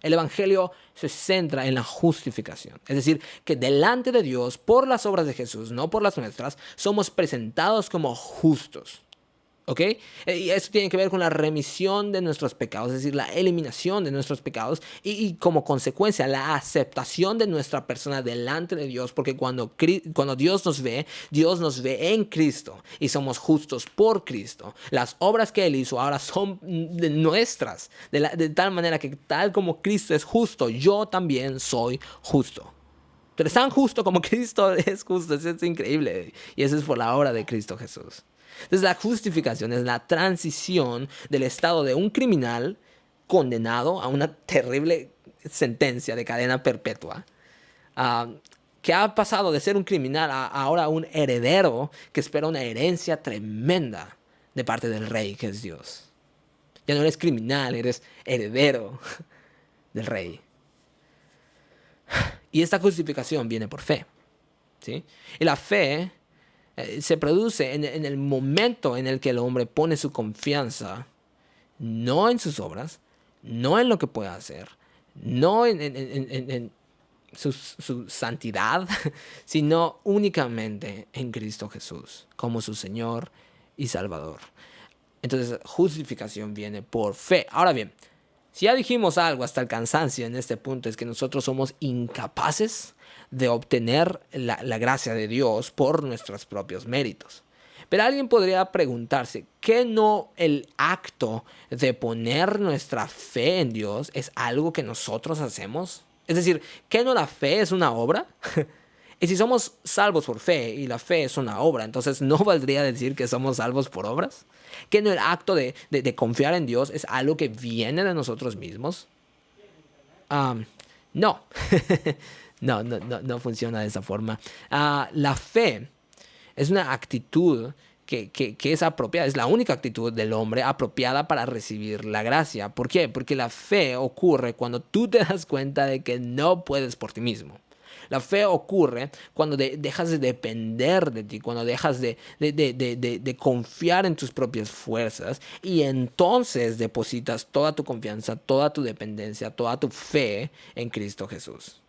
El Evangelio se centra en la justificación. Es decir, que delante de Dios, por las obras de Jesús, no por las nuestras, somos presentados como justos. ¿Ok? Y eso tiene que ver con la remisión de nuestros pecados, es decir, la eliminación de nuestros pecados y como consecuencia la aceptación de nuestra persona delante de Dios, porque cuando Dios nos ve en Cristo y somos justos por Cristo. Las obras que Él hizo ahora son de nuestras, de tal manera que tal como Cristo es justo, yo también soy justo. Pero tan justo como Cristo es justo, eso es increíble. Y eso es por la obra de Cristo Jesús. Entonces la justificación es la transición del estado de un criminal condenado a una terrible sentencia de cadena perpetua, que ha pasado de ser un criminal a ahora un heredero que espera una herencia tremenda de parte del rey que es Dios. Ya no eres criminal, eres heredero del rey. Y esta justificación viene por fe, ¿sí? Y la fe se produce en el momento en el que el hombre pone su confianza no en sus obras, no en lo que pueda hacer, no en su santidad, sino únicamente en Cristo Jesús como su Señor y Salvador. Entonces, justificación viene por fe. Ahora bien, si ya dijimos algo hasta el cansancio en este punto, es que nosotros somos incapaces de obtener la gracia de Dios por nuestros propios méritos. Pero alguien podría preguntarse, ¿qué no el acto de poner nuestra fe en Dios es algo que nosotros hacemos? Es decir, ¿qué no la fe es una obra? Y si somos salvos por fe y la fe es una obra, entonces ¿no valdría decir que somos salvos por obras? ¿Que no el acto de confiar en Dios es algo que viene de nosotros mismos? No. No funciona de esa forma. La fe es una actitud que es apropiada, es la única actitud del hombre apropiada para recibir la gracia. ¿Por qué? Porque la fe ocurre cuando tú te das cuenta de que no puedes por ti mismo. La fe ocurre cuando dejas de depender de ti, cuando dejas de confiar en tus propias fuerzas y entonces depositas toda tu confianza, toda tu dependencia, toda tu fe en Cristo Jesús.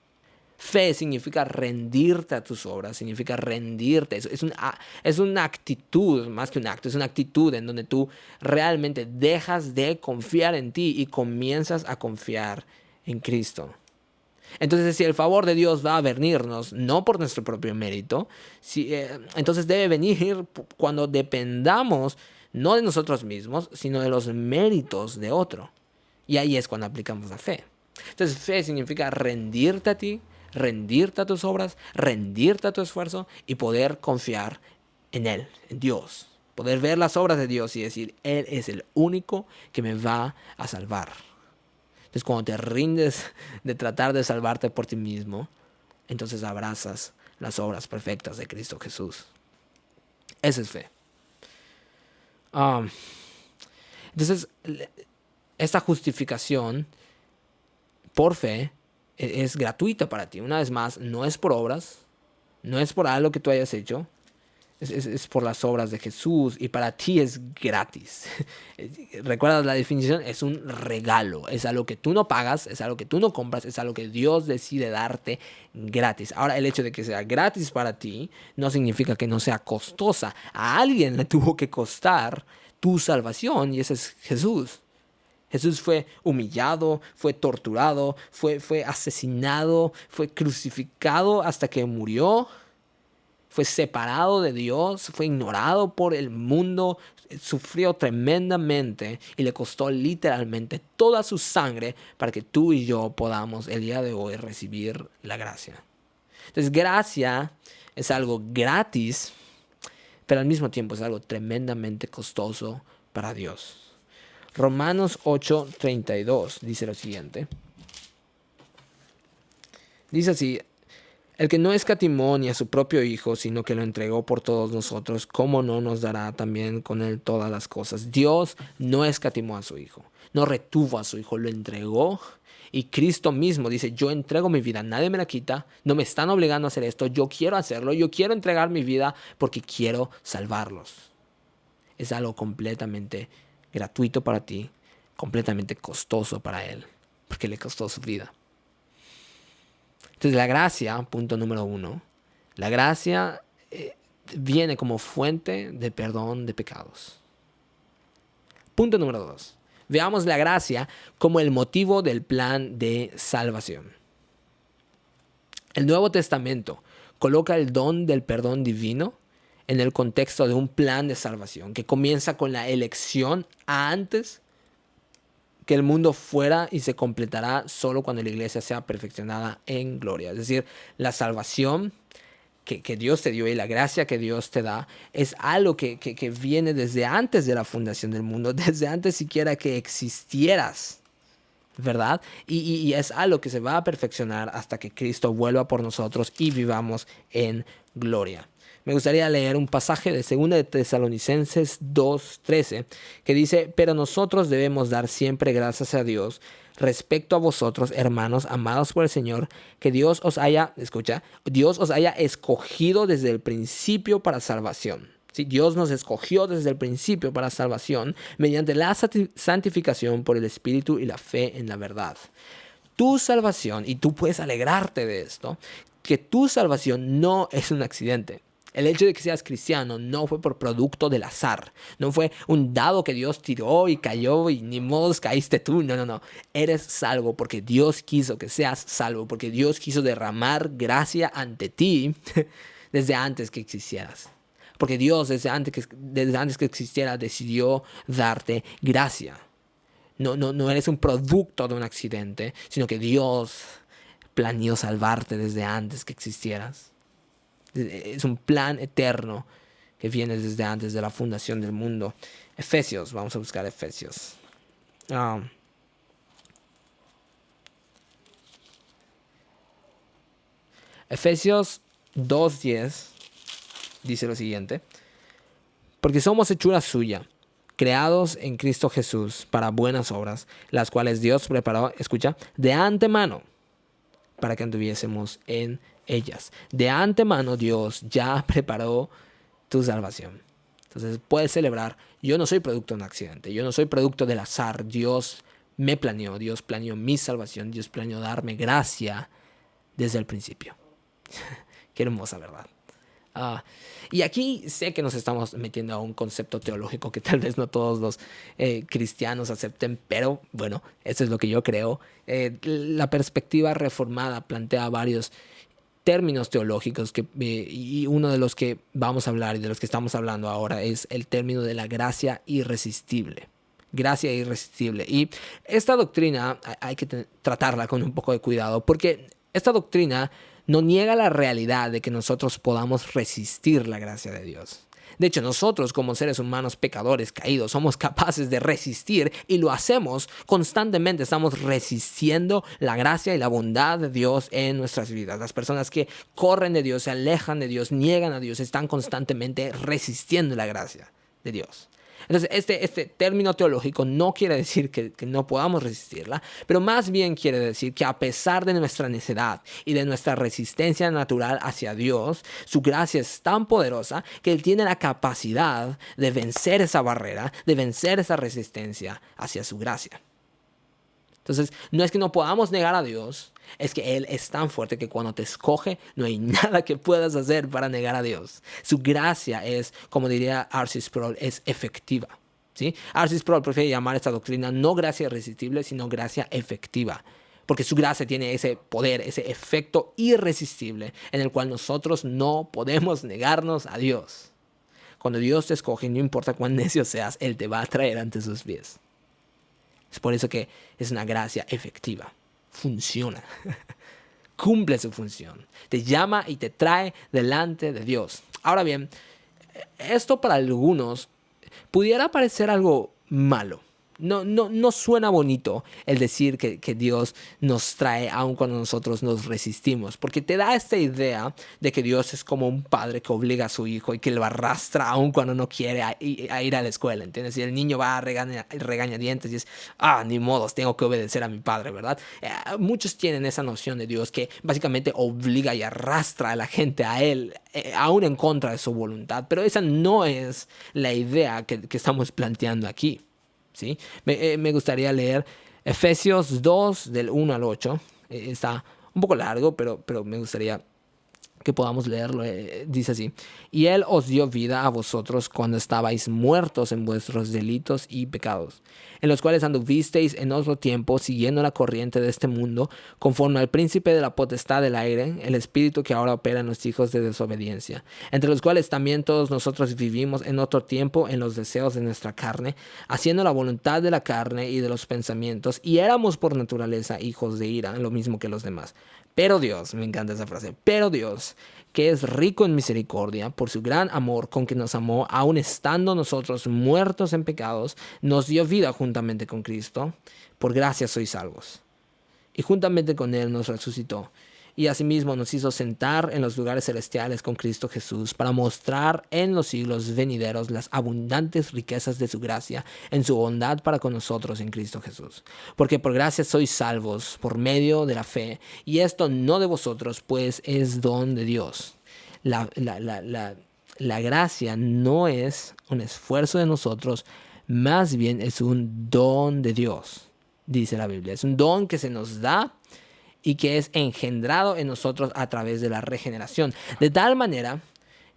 Fe significa rendirte a tus obras, significa rendirte. Es una actitud, más que un acto, es una actitud en donde tú realmente dejas de confiar en ti y comienzas a confiar en Cristo. Entonces, si el favor de Dios va a venirnos, no por nuestro propio mérito, entonces debe venir cuando dependamos no de nosotros mismos, sino de los méritos de otro. Y ahí es cuando aplicamos la fe. Entonces, fe significa rendirte a ti, rendirte a tus obras, rendirte a tu esfuerzo y poder confiar en Él, en Dios. Poder ver las obras de Dios y decir, Él es el único que me va a salvar. Entonces cuando te rindes de tratar de salvarte por ti mismo, entonces abrazas las obras perfectas de Cristo Jesús. Esa es fe. Entonces, esta justificación por fe es gratuita para ti. Una vez más, no es por obras, no es por algo que tú hayas hecho, es por las obras de Jesús y para ti es gratis. ¿Recuerdas la definición? Es un regalo, es algo que tú no pagas, es algo que tú no compras, es algo que Dios decide darte gratis. Ahora, el hecho de que sea gratis para ti no significa que no sea costosa. A alguien le tuvo que costar tu salvación y ese es Jesús. Jesús fue humillado, fue torturado, fue asesinado, fue crucificado hasta que murió. Fue separado de Dios, fue ignorado por el mundo, sufrió tremendamente y le costó literalmente toda su sangre para que tú y yo podamos el día de hoy recibir la gracia. Entonces, gracia es algo gratis, pero al mismo tiempo es algo tremendamente costoso para Dios. Romanos 8:32 dice lo siguiente. Dice así: el que no escatimó ni a su propio Hijo, sino que lo entregó por todos nosotros, ¿cómo no nos dará también con él todas las cosas? Dios no escatimó a su Hijo, no retuvo a su Hijo, lo entregó. Y Cristo mismo dice: yo entrego mi vida, nadie me la quita, no me están obligando a hacer esto, yo quiero hacerlo, yo quiero entregar mi vida porque quiero salvarlos. Es algo completamente gratuito para ti, completamente costoso para Él, porque le costó su vida. Entonces la gracia, punto número 1, la gracia viene como fuente de perdón de pecados. Punto número 2, veamos la gracia como el motivo del plan de salvación. El Nuevo Testamento coloca el don del perdón divino en el contexto de un plan de salvación que comienza con la elección antes que el mundo fuera y se completará solo cuando la iglesia sea perfeccionada en gloria. Es decir, la salvación que Dios te dio y la gracia que Dios te da es algo que viene desde antes de la fundación del mundo, desde antes siquiera que existieras, ¿verdad? Y es algo que se va a perfeccionar hasta que Cristo vuelva por nosotros y vivamos en gloria. Me gustaría leer un pasaje de 2 de Tesalonicenses 2:13 que dice: pero nosotros debemos dar siempre gracias a Dios respecto a vosotros, hermanos amados por el Señor, que Dios os haya escogido desde el principio para salvación. ¿Sí? Dios nos escogió desde el principio para salvación mediante la santificación por el Espíritu y la fe en la verdad. Tu salvación, y tú puedes alegrarte de esto, que tu salvación no es un accidente. El hecho de que seas cristiano no fue por producto del azar. No fue un dado que Dios tiró y cayó y ni modo caíste tú. No. Eres salvo porque Dios quiso que seas salvo. Porque Dios quiso derramar gracia ante ti desde antes que existieras. Porque Dios desde antes que existiera decidió darte gracia. No eres un producto de un accidente, sino que Dios planeó salvarte desde antes que existieras. Es un plan eterno que viene desde antes de la fundación del mundo. Efesios, vamos a buscar Efesios. Efesios 2:10 dice lo siguiente: porque somos hechura suya, creados en Cristo Jesús para buenas obras, las cuales Dios preparó, escucha, de antemano para que anduviésemos en ellas. De antemano Dios ya preparó tu salvación. Entonces puedes celebrar: yo no soy producto de un accidente, yo no soy producto del azar. Dios me planeó, Dios planeó mi salvación, Dios planeó darme gracia desde el principio. Qué hermosa verdad. Y aquí sé que nos estamos metiendo a un concepto teológico que tal vez no todos los cristianos acepten, pero bueno, eso es lo que yo creo. La perspectiva reformada plantea varios términos teológicos y uno de los que vamos a hablar y de los que estamos hablando ahora es el término de la gracia irresistible. Gracia irresistible. Y esta doctrina hay que tratarla con un poco de cuidado, porque esta doctrina no niega la realidad de que nosotros podamos resistir la gracia de Dios. De hecho, nosotros como seres humanos pecadores caídos somos capaces de resistir y lo hacemos constantemente. Estamos resistiendo la gracia y la bondad de Dios en nuestras vidas. Las personas que corren de Dios, se alejan de Dios, niegan a Dios, están constantemente resistiendo la gracia de Dios. Entonces, este término teológico no quiere decir que no podamos resistirla, pero más bien quiere decir que a pesar de nuestra necedad y de nuestra resistencia natural hacia Dios, su gracia es tan poderosa que Él tiene la capacidad de vencer esa barrera, de vencer esa resistencia hacia su gracia. Entonces, no es que no podamos negar a Dios, es que Él es tan fuerte que cuando te escoge, no hay nada que puedas hacer para negar a Dios. Su gracia es, como diría R.C. Sproul, es efectiva. ¿Sí? R.C. Sproul prefiere llamar esta doctrina no gracia irresistible, sino gracia efectiva. Porque su gracia tiene ese poder, ese efecto irresistible en el cual nosotros no podemos negarnos a Dios. Cuando Dios te escoge, no importa cuán necio seas, Él te va a traer ante sus pies. Es por eso que es una gracia efectiva. Funciona. Cumple su función. Te llama y te trae delante de Dios. Ahora bien, esto para algunos pudiera parecer algo malo. No suena bonito el decir que Dios nos trae aun cuando nosotros nos resistimos, porque te da esta idea de que Dios es como un padre que obliga a su hijo y que lo arrastra aun cuando no quiere a ir a la escuela, ¿entiendes? Y el niño va a regañadientes y es, ni modos, tengo que obedecer a mi padre, ¿verdad? Muchos tienen esa noción de Dios que básicamente obliga y arrastra a la gente a Él, aún en contra de su voluntad, pero esa no es la idea que estamos planteando aquí. ¿Sí? Me gustaría leer Efesios 2 del 1 al 8. Está un poco largo, pero me gustaría que podamos leerlo. Dice así: y Él os dio vida a vosotros cuando estabais muertos en vuestros delitos y pecados, en los cuales anduvisteis en otro tiempo, siguiendo la corriente de este mundo, conforme al príncipe de la potestad del aire, el espíritu que ahora opera en los hijos de desobediencia, entre los cuales también todos nosotros vivimos en otro tiempo en los deseos de nuestra carne, haciendo la voluntad de la carne y de los pensamientos, y éramos por naturaleza hijos de ira, lo mismo que los demás. Pero Dios, me encanta esa frase, pero Dios, que es rico en misericordia, por su gran amor con que nos amó, aun estando nosotros muertos en pecados, nos dio vida juntamente con Cristo. Por gracia sois salvos. Y juntamente con Él nos resucitó. Y asimismo nos hizo sentar en los lugares celestiales con Cristo Jesús, para mostrar en los siglos venideros las abundantes riquezas de su gracia en su bondad para con nosotros en Cristo Jesús. Porque por gracia sois salvos por medio de la fe, y esto no de vosotros, pues es don de Dios. La gracia no es un esfuerzo de nosotros, más bien es un don de Dios, dice la Biblia. Es un don que se nos da y que es engendrado en nosotros a través de la regeneración. De tal manera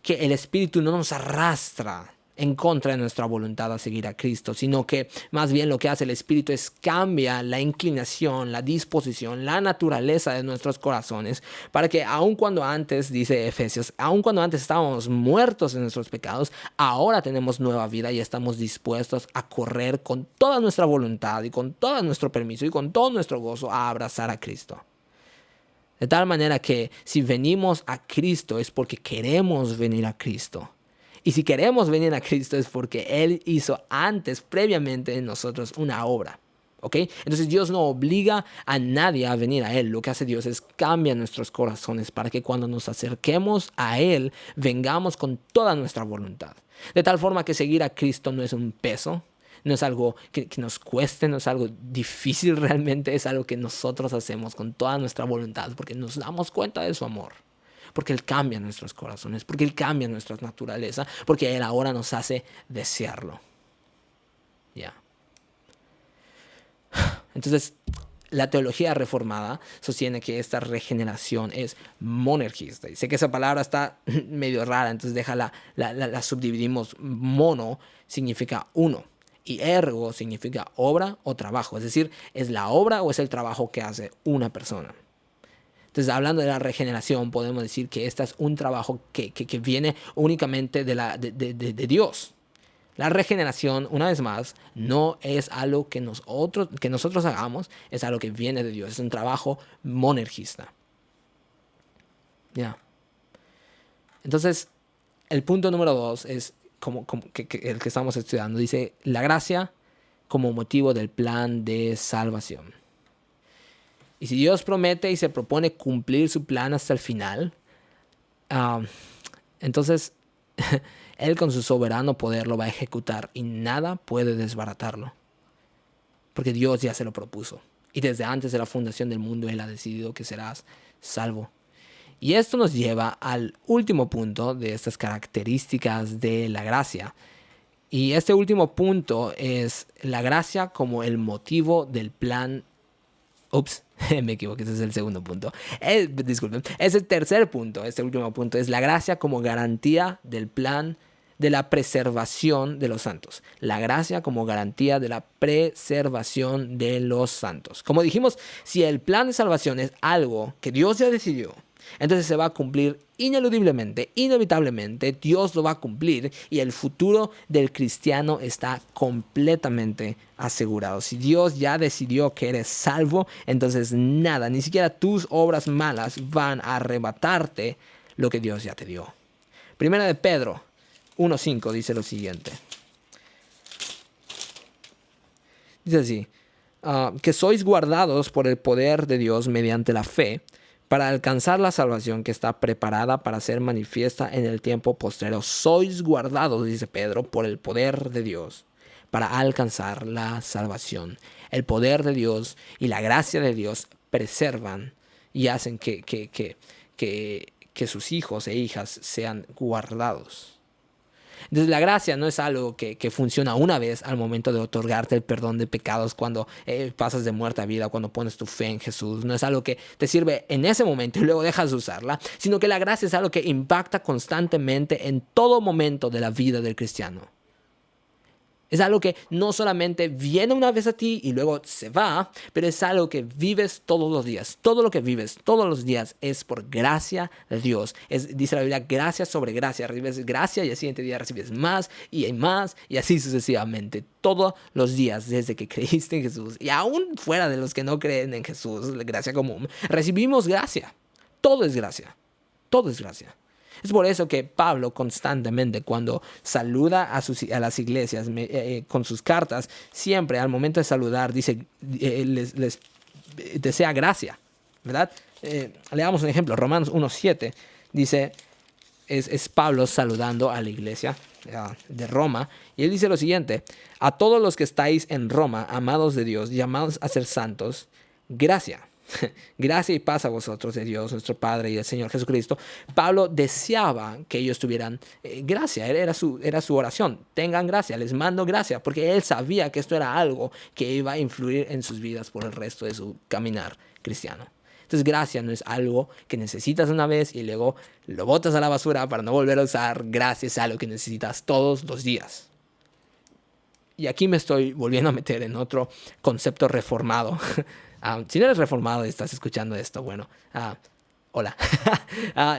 que el Espíritu no nos arrastra en contra de nuestra voluntad a seguir a Cristo, sino que más bien lo que hace el Espíritu es cambia la inclinación, la disposición, la naturaleza de nuestros corazones, para que aun cuando antes, dice Efesios, aun cuando antes estábamos muertos en nuestros pecados, ahora tenemos nueva vida y estamos dispuestos a correr con toda nuestra voluntad y con todo nuestro permiso y con todo nuestro gozo a abrazar a Cristo. De tal manera que si venimos a Cristo es porque queremos venir a Cristo. Y si queremos venir a Cristo es porque Él hizo antes, previamente en nosotros, una obra. ¿Ok? Entonces Dios no obliga a nadie a venir a Él. Lo que hace Dios es cambia nuestros corazones para que cuando nos acerquemos a Él, vengamos con toda nuestra voluntad. De tal forma que seguir a Cristo no es un peso. No es algo que nos cueste, no es algo difícil realmente, es algo que nosotros hacemos con toda nuestra voluntad porque nos damos cuenta de su amor, porque Él cambia nuestros corazones, porque Él cambia nuestra naturaleza, porque Él ahora nos hace desearlo. Ya. Entonces, la teología reformada sostiene que esta regeneración es monergista. Y sé que esa palabra está medio rara, entonces la subdividimos. Mono significa uno. Y ergo significa obra o trabajo. Es decir, ¿es la obra o es el trabajo que hace una persona? Entonces, hablando de la regeneración, podemos decir que este es un trabajo que viene únicamente de Dios. La regeneración, una vez más, no es algo que nosotros hagamos, es algo que viene de Dios. Es un trabajo monergista. Ya. Entonces, el punto número 2 es el que estamos estudiando. Dice, la gracia como motivo del plan de salvación. Y si Dios promete y se propone cumplir su plan hasta el final, entonces Él con su soberano poder lo va a ejecutar y nada puede desbaratarlo. Porque Dios ya se lo propuso. Y desde antes de la fundación del mundo Él ha decidido que serás salvo. Y esto nos lleva al último punto de estas características de la gracia. Y este último punto es la gracia como el motivo del plan. Ups, me equivoqué, ese es el segundo punto. Disculpen, es el tercer punto, este último punto es la gracia como garantía del plan de la preservación de los santos. La gracia como garantía de la preservación de los santos. Como dijimos, si el plan de salvación es algo que Dios ya decidió, entonces se va a cumplir ineludiblemente, inevitablemente, Dios lo va a cumplir y el futuro del cristiano está completamente asegurado. Si Dios ya decidió que eres salvo, entonces nada, ni siquiera tus obras malas van a arrebatarte lo que Dios ya te dio. Primera de Pedro 1:5 dice lo siguiente. Dice así, que sois guardados por el poder de Dios mediante la fe, para alcanzar la salvación que está preparada para ser manifiesta en el tiempo postrero. Sois guardados, dice Pedro, por el poder de Dios para alcanzar la salvación. El poder de Dios y la gracia de Dios preservan y hacen que sus hijos e hijas sean guardados. Entonces la gracia no es algo que funciona una vez al momento de otorgarte el perdón de pecados cuando pasas de muerte a vida, cuando pones tu fe en Jesús. No es algo que te sirve en ese momento y luego dejas de usarla, sino que la gracia es algo que impacta constantemente en todo momento de la vida del cristiano. Es algo que no solamente viene una vez a ti y luego se va, pero es algo que vives todos los días. Todo lo que vives todos los días es por gracia de Dios. Dice la Biblia, gracia sobre gracia. Recibes gracia y al siguiente día recibes más y así sucesivamente. Todos los días desde que creíste en Jesús y aún fuera de los que no creen en Jesús, la gracia común, recibimos gracia. Todo es gracia. Todo es gracia. Es por eso que Pablo constantemente cuando saluda a las iglesias con sus cartas, siempre al momento de saludar dice, les desea gracia, ¿verdad? Leamos un ejemplo, Romanos 1:7 dice, es Pablo saludando a la iglesia de Roma y él dice lo siguiente, a todos los que estáis en Roma, amados de Dios, llamados a ser santos, gracia. Gracia y paz a vosotros de Dios, nuestro Padre y del Señor Jesucristo. Pablo deseaba que ellos tuvieran gracia, era su oración. Tengan gracia, les mando gracia, porque él sabía que esto era algo que iba a influir en sus vidas por el resto de su caminar cristiano. Entonces gracia no es algo que necesitas una vez y luego lo botas a la basura para no volver a usar. Gracia es algo que necesitas todos los días. Y aquí me estoy volviendo a meter en otro concepto reformado. Si no eres reformado y estás escuchando esto, bueno, hola.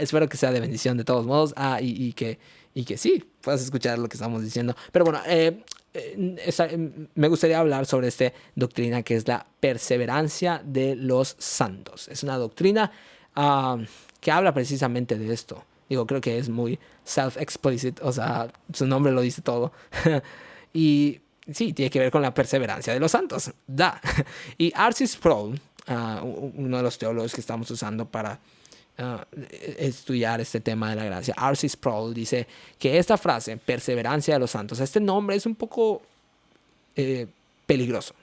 Espero que sea de bendición de todos modos y que sí, puedas escuchar lo que estamos diciendo. Pero bueno, me gustaría hablar sobre esta doctrina que es la perseverancia de los santos. Es una doctrina que habla precisamente de esto. Digo, creo que es muy self-explicit, o sea, su nombre lo dice todo. Y sí, tiene que ver con la perseverancia de los santos. Y R.C. Sproul, uno de los teólogos que estamos usando para estudiar este tema de la gracia, R.C. Sproul dice que esta frase, perseverancia de los santos, este nombre es un poco peligroso.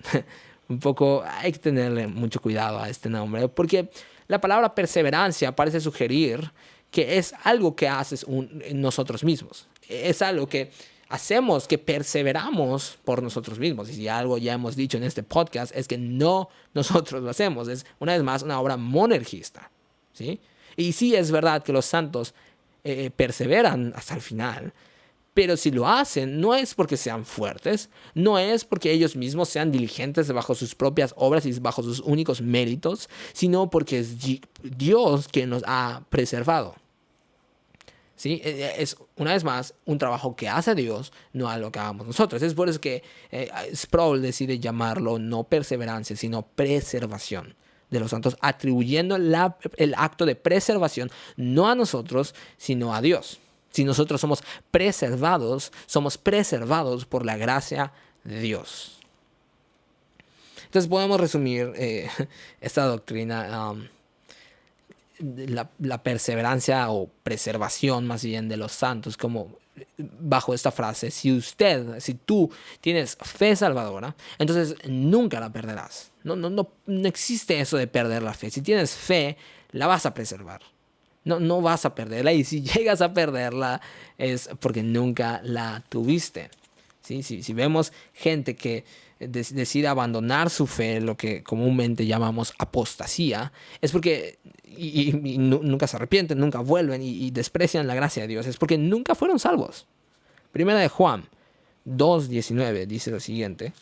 Un poco, hay que tenerle mucho cuidado a este nombre, porque la palabra perseverancia parece sugerir que es algo que haces nosotros mismos. Es algo que hacemos, que perseveramos por nosotros mismos. Y si algo ya hemos dicho en este podcast es que no nosotros lo hacemos. Es, una vez más, una obra monergista, ¿sí? Y sí es verdad que los santos perseveran hasta el final, pero si lo hacen no es porque sean fuertes, no es porque ellos mismos sean diligentes bajo sus propias obras y bajo sus únicos méritos, sino porque es Dios quien nos ha preservado. ¿Sí? Es, una vez más, un trabajo que hace Dios, no algo que hagamos nosotros. Es por eso que Sproul decide llamarlo no perseverancia, sino preservación de los santos, atribuyendo el acto de preservación no a nosotros, sino a Dios. Si nosotros somos preservados por la gracia de Dios. Entonces podemos resumir esta doctrina, la perseverancia o preservación más bien de los santos, como bajo esta frase: si tú tienes fe salvadora, entonces nunca la perderás. No existe eso de perder la fe. Si tienes fe, la vas a preservar. No vas a perderla, y si llegas a perderla es porque nunca la tuviste. ¿Sí? Si vemos gente que decide abandonar su fe, lo que comúnmente llamamos apostasía, es porque y nunca se arrepienten, nunca vuelven y desprecian la gracia de Dios, es porque nunca fueron salvos. Primera de Juan 2:19 dice lo siguiente: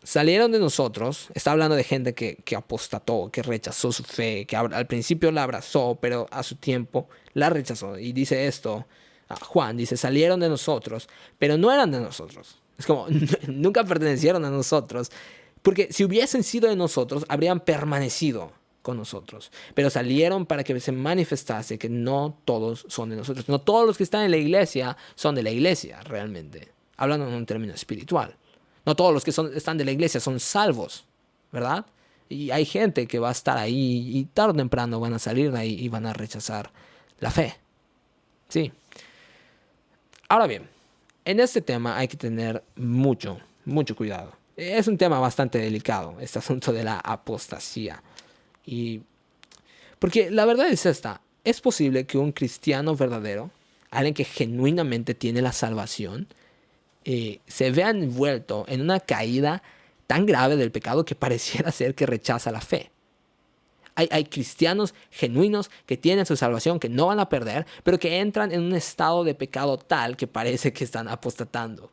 salieron de nosotros. Está hablando de gente que apostató, que rechazó su fe, que al principio la abrazó, pero a su tiempo la rechazó. Y dice esto, Juan dice: salieron de nosotros, pero no eran de nosotros. Es como, nunca pertenecieron a nosotros, porque si hubiesen sido de nosotros, habrían permanecido con nosotros. Pero salieron para que se manifestase que no todos son de nosotros. No todos los que están en la iglesia son de la iglesia, realmente. Hablando en un término espiritual. No todos los que están de la iglesia son salvos, ¿verdad? Y hay gente que va a estar ahí y tarde o temprano van a salir de ahí y van a rechazar la fe. Sí. Ahora bien, en este tema hay que tener mucho cuidado. Es un tema bastante delicado, este asunto de la apostasía. Porque la verdad es esta: es posible que un cristiano verdadero, alguien que genuinamente tiene la salvación, se vea envuelto en una caída tan grave del pecado que pareciera ser que rechaza la fe. Hay cristianos genuinos que tienen su salvación, que no van a perder, pero que entran en un estado de pecado tal que parece que están apostatando.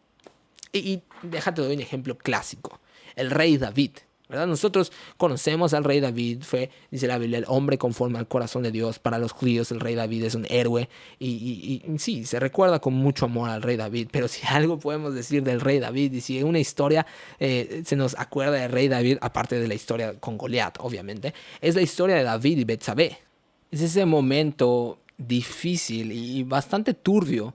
Y déjate doy un ejemplo clásico: el rey David, ¿verdad? Nosotros conocemos al rey David. Fue, dice la Biblia, el hombre conforme al corazón de Dios. Para los judíos el rey David es un héroe. Y sí, se recuerda con mucho amor al rey David. Pero si algo podemos decir del rey David, y si en una historia se nos acuerda del rey David, aparte de la historia con Goliat, obviamente, es la historia de David y Betsabé. Es ese momento difícil y bastante turbio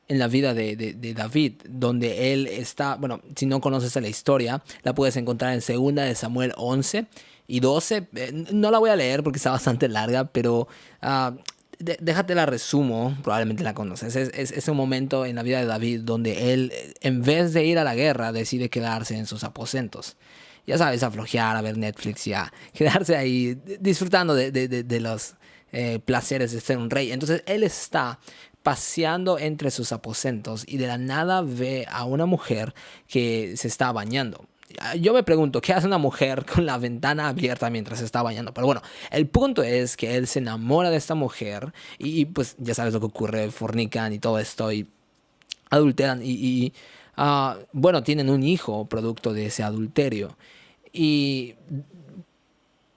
en la vida de David, donde él está, bueno, si no conoces la historia, la puedes encontrar en 2 de Samuel 11 y 12. No la voy a leer porque está bastante larga, pero déjate la resumo, probablemente la conoces. Es un momento en la vida de David donde él, en vez de ir a la guerra, decide quedarse en sus aposentos. Ya sabes, a flojear, a ver Netflix, ya quedarse ahí disfrutando de los placeres de ser un rey. Entonces él está paseando entre sus aposentos y de la nada ve a una mujer que se está bañando. Yo me pregunto, ¿qué hace una mujer con la ventana abierta mientras se está bañando? Pero bueno, el punto es que él se enamora de esta mujer y pues ya sabes lo que ocurre: fornican y todo esto y adulteran bueno, tienen un hijo producto de ese adulterio. Y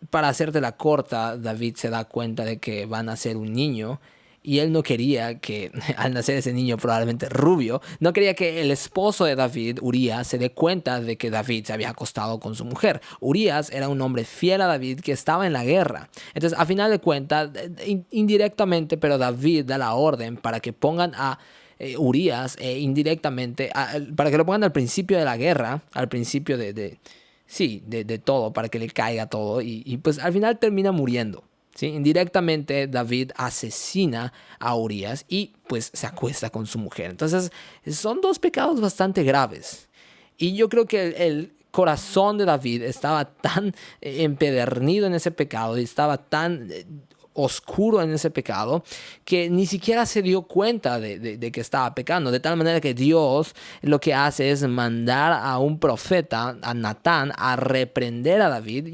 para hacértela corta, David se da cuenta de que va a nacer un niño. Y él no quería que, al nacer ese niño probablemente rubio, no quería que el esposo de David, Urías, se dé cuenta de que David se había acostado con su mujer. Urías era un hombre fiel a David que estaba en la guerra. Entonces, a final de cuentas, indirectamente, pero David da la orden para que pongan a Urías indirectamente, para que lo pongan al principio de la guerra, al principio de todo, para que le caiga todo. Y pues al final termina muriendo. ¿Sí? Indirectamente David asesina a Urías y pues se acuesta con su mujer. Entonces son 2 pecados bastante graves. Y yo creo que el corazón de David estaba tan empedernido en ese pecado y estaba tan oscuro en ese pecado que ni siquiera se dio cuenta de que estaba pecando, de tal manera que Dios lo que hace es mandar a un profeta, a Natán, a reprender a David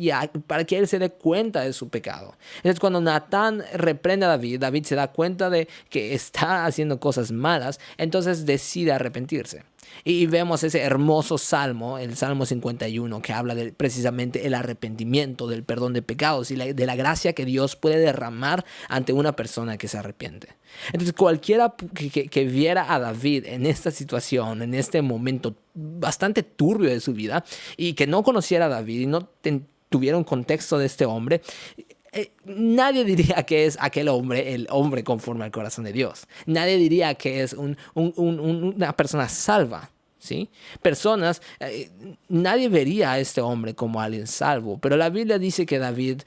para que él se dé cuenta de su pecado. Entonces cuando Natán reprende a David, David se da cuenta de que está haciendo cosas malas, entonces decide arrepentirse. Y vemos ese hermoso salmo, el Salmo 51, que habla de precisamente el arrepentimiento, del perdón de pecados y de la gracia que Dios puede derramar ante una persona que se arrepiente. Entonces cualquiera que viera a David en esta situación, en este momento bastante turbio de su vida, y que no conociera a David y no tuviera un contexto de este hombre, nadie diría que es aquel hombre, el hombre conforme al corazón de Dios. Nadie diría que es una persona salva. ¿Sí? Nadie vería a este hombre como alguien salvo, pero la Biblia dice que David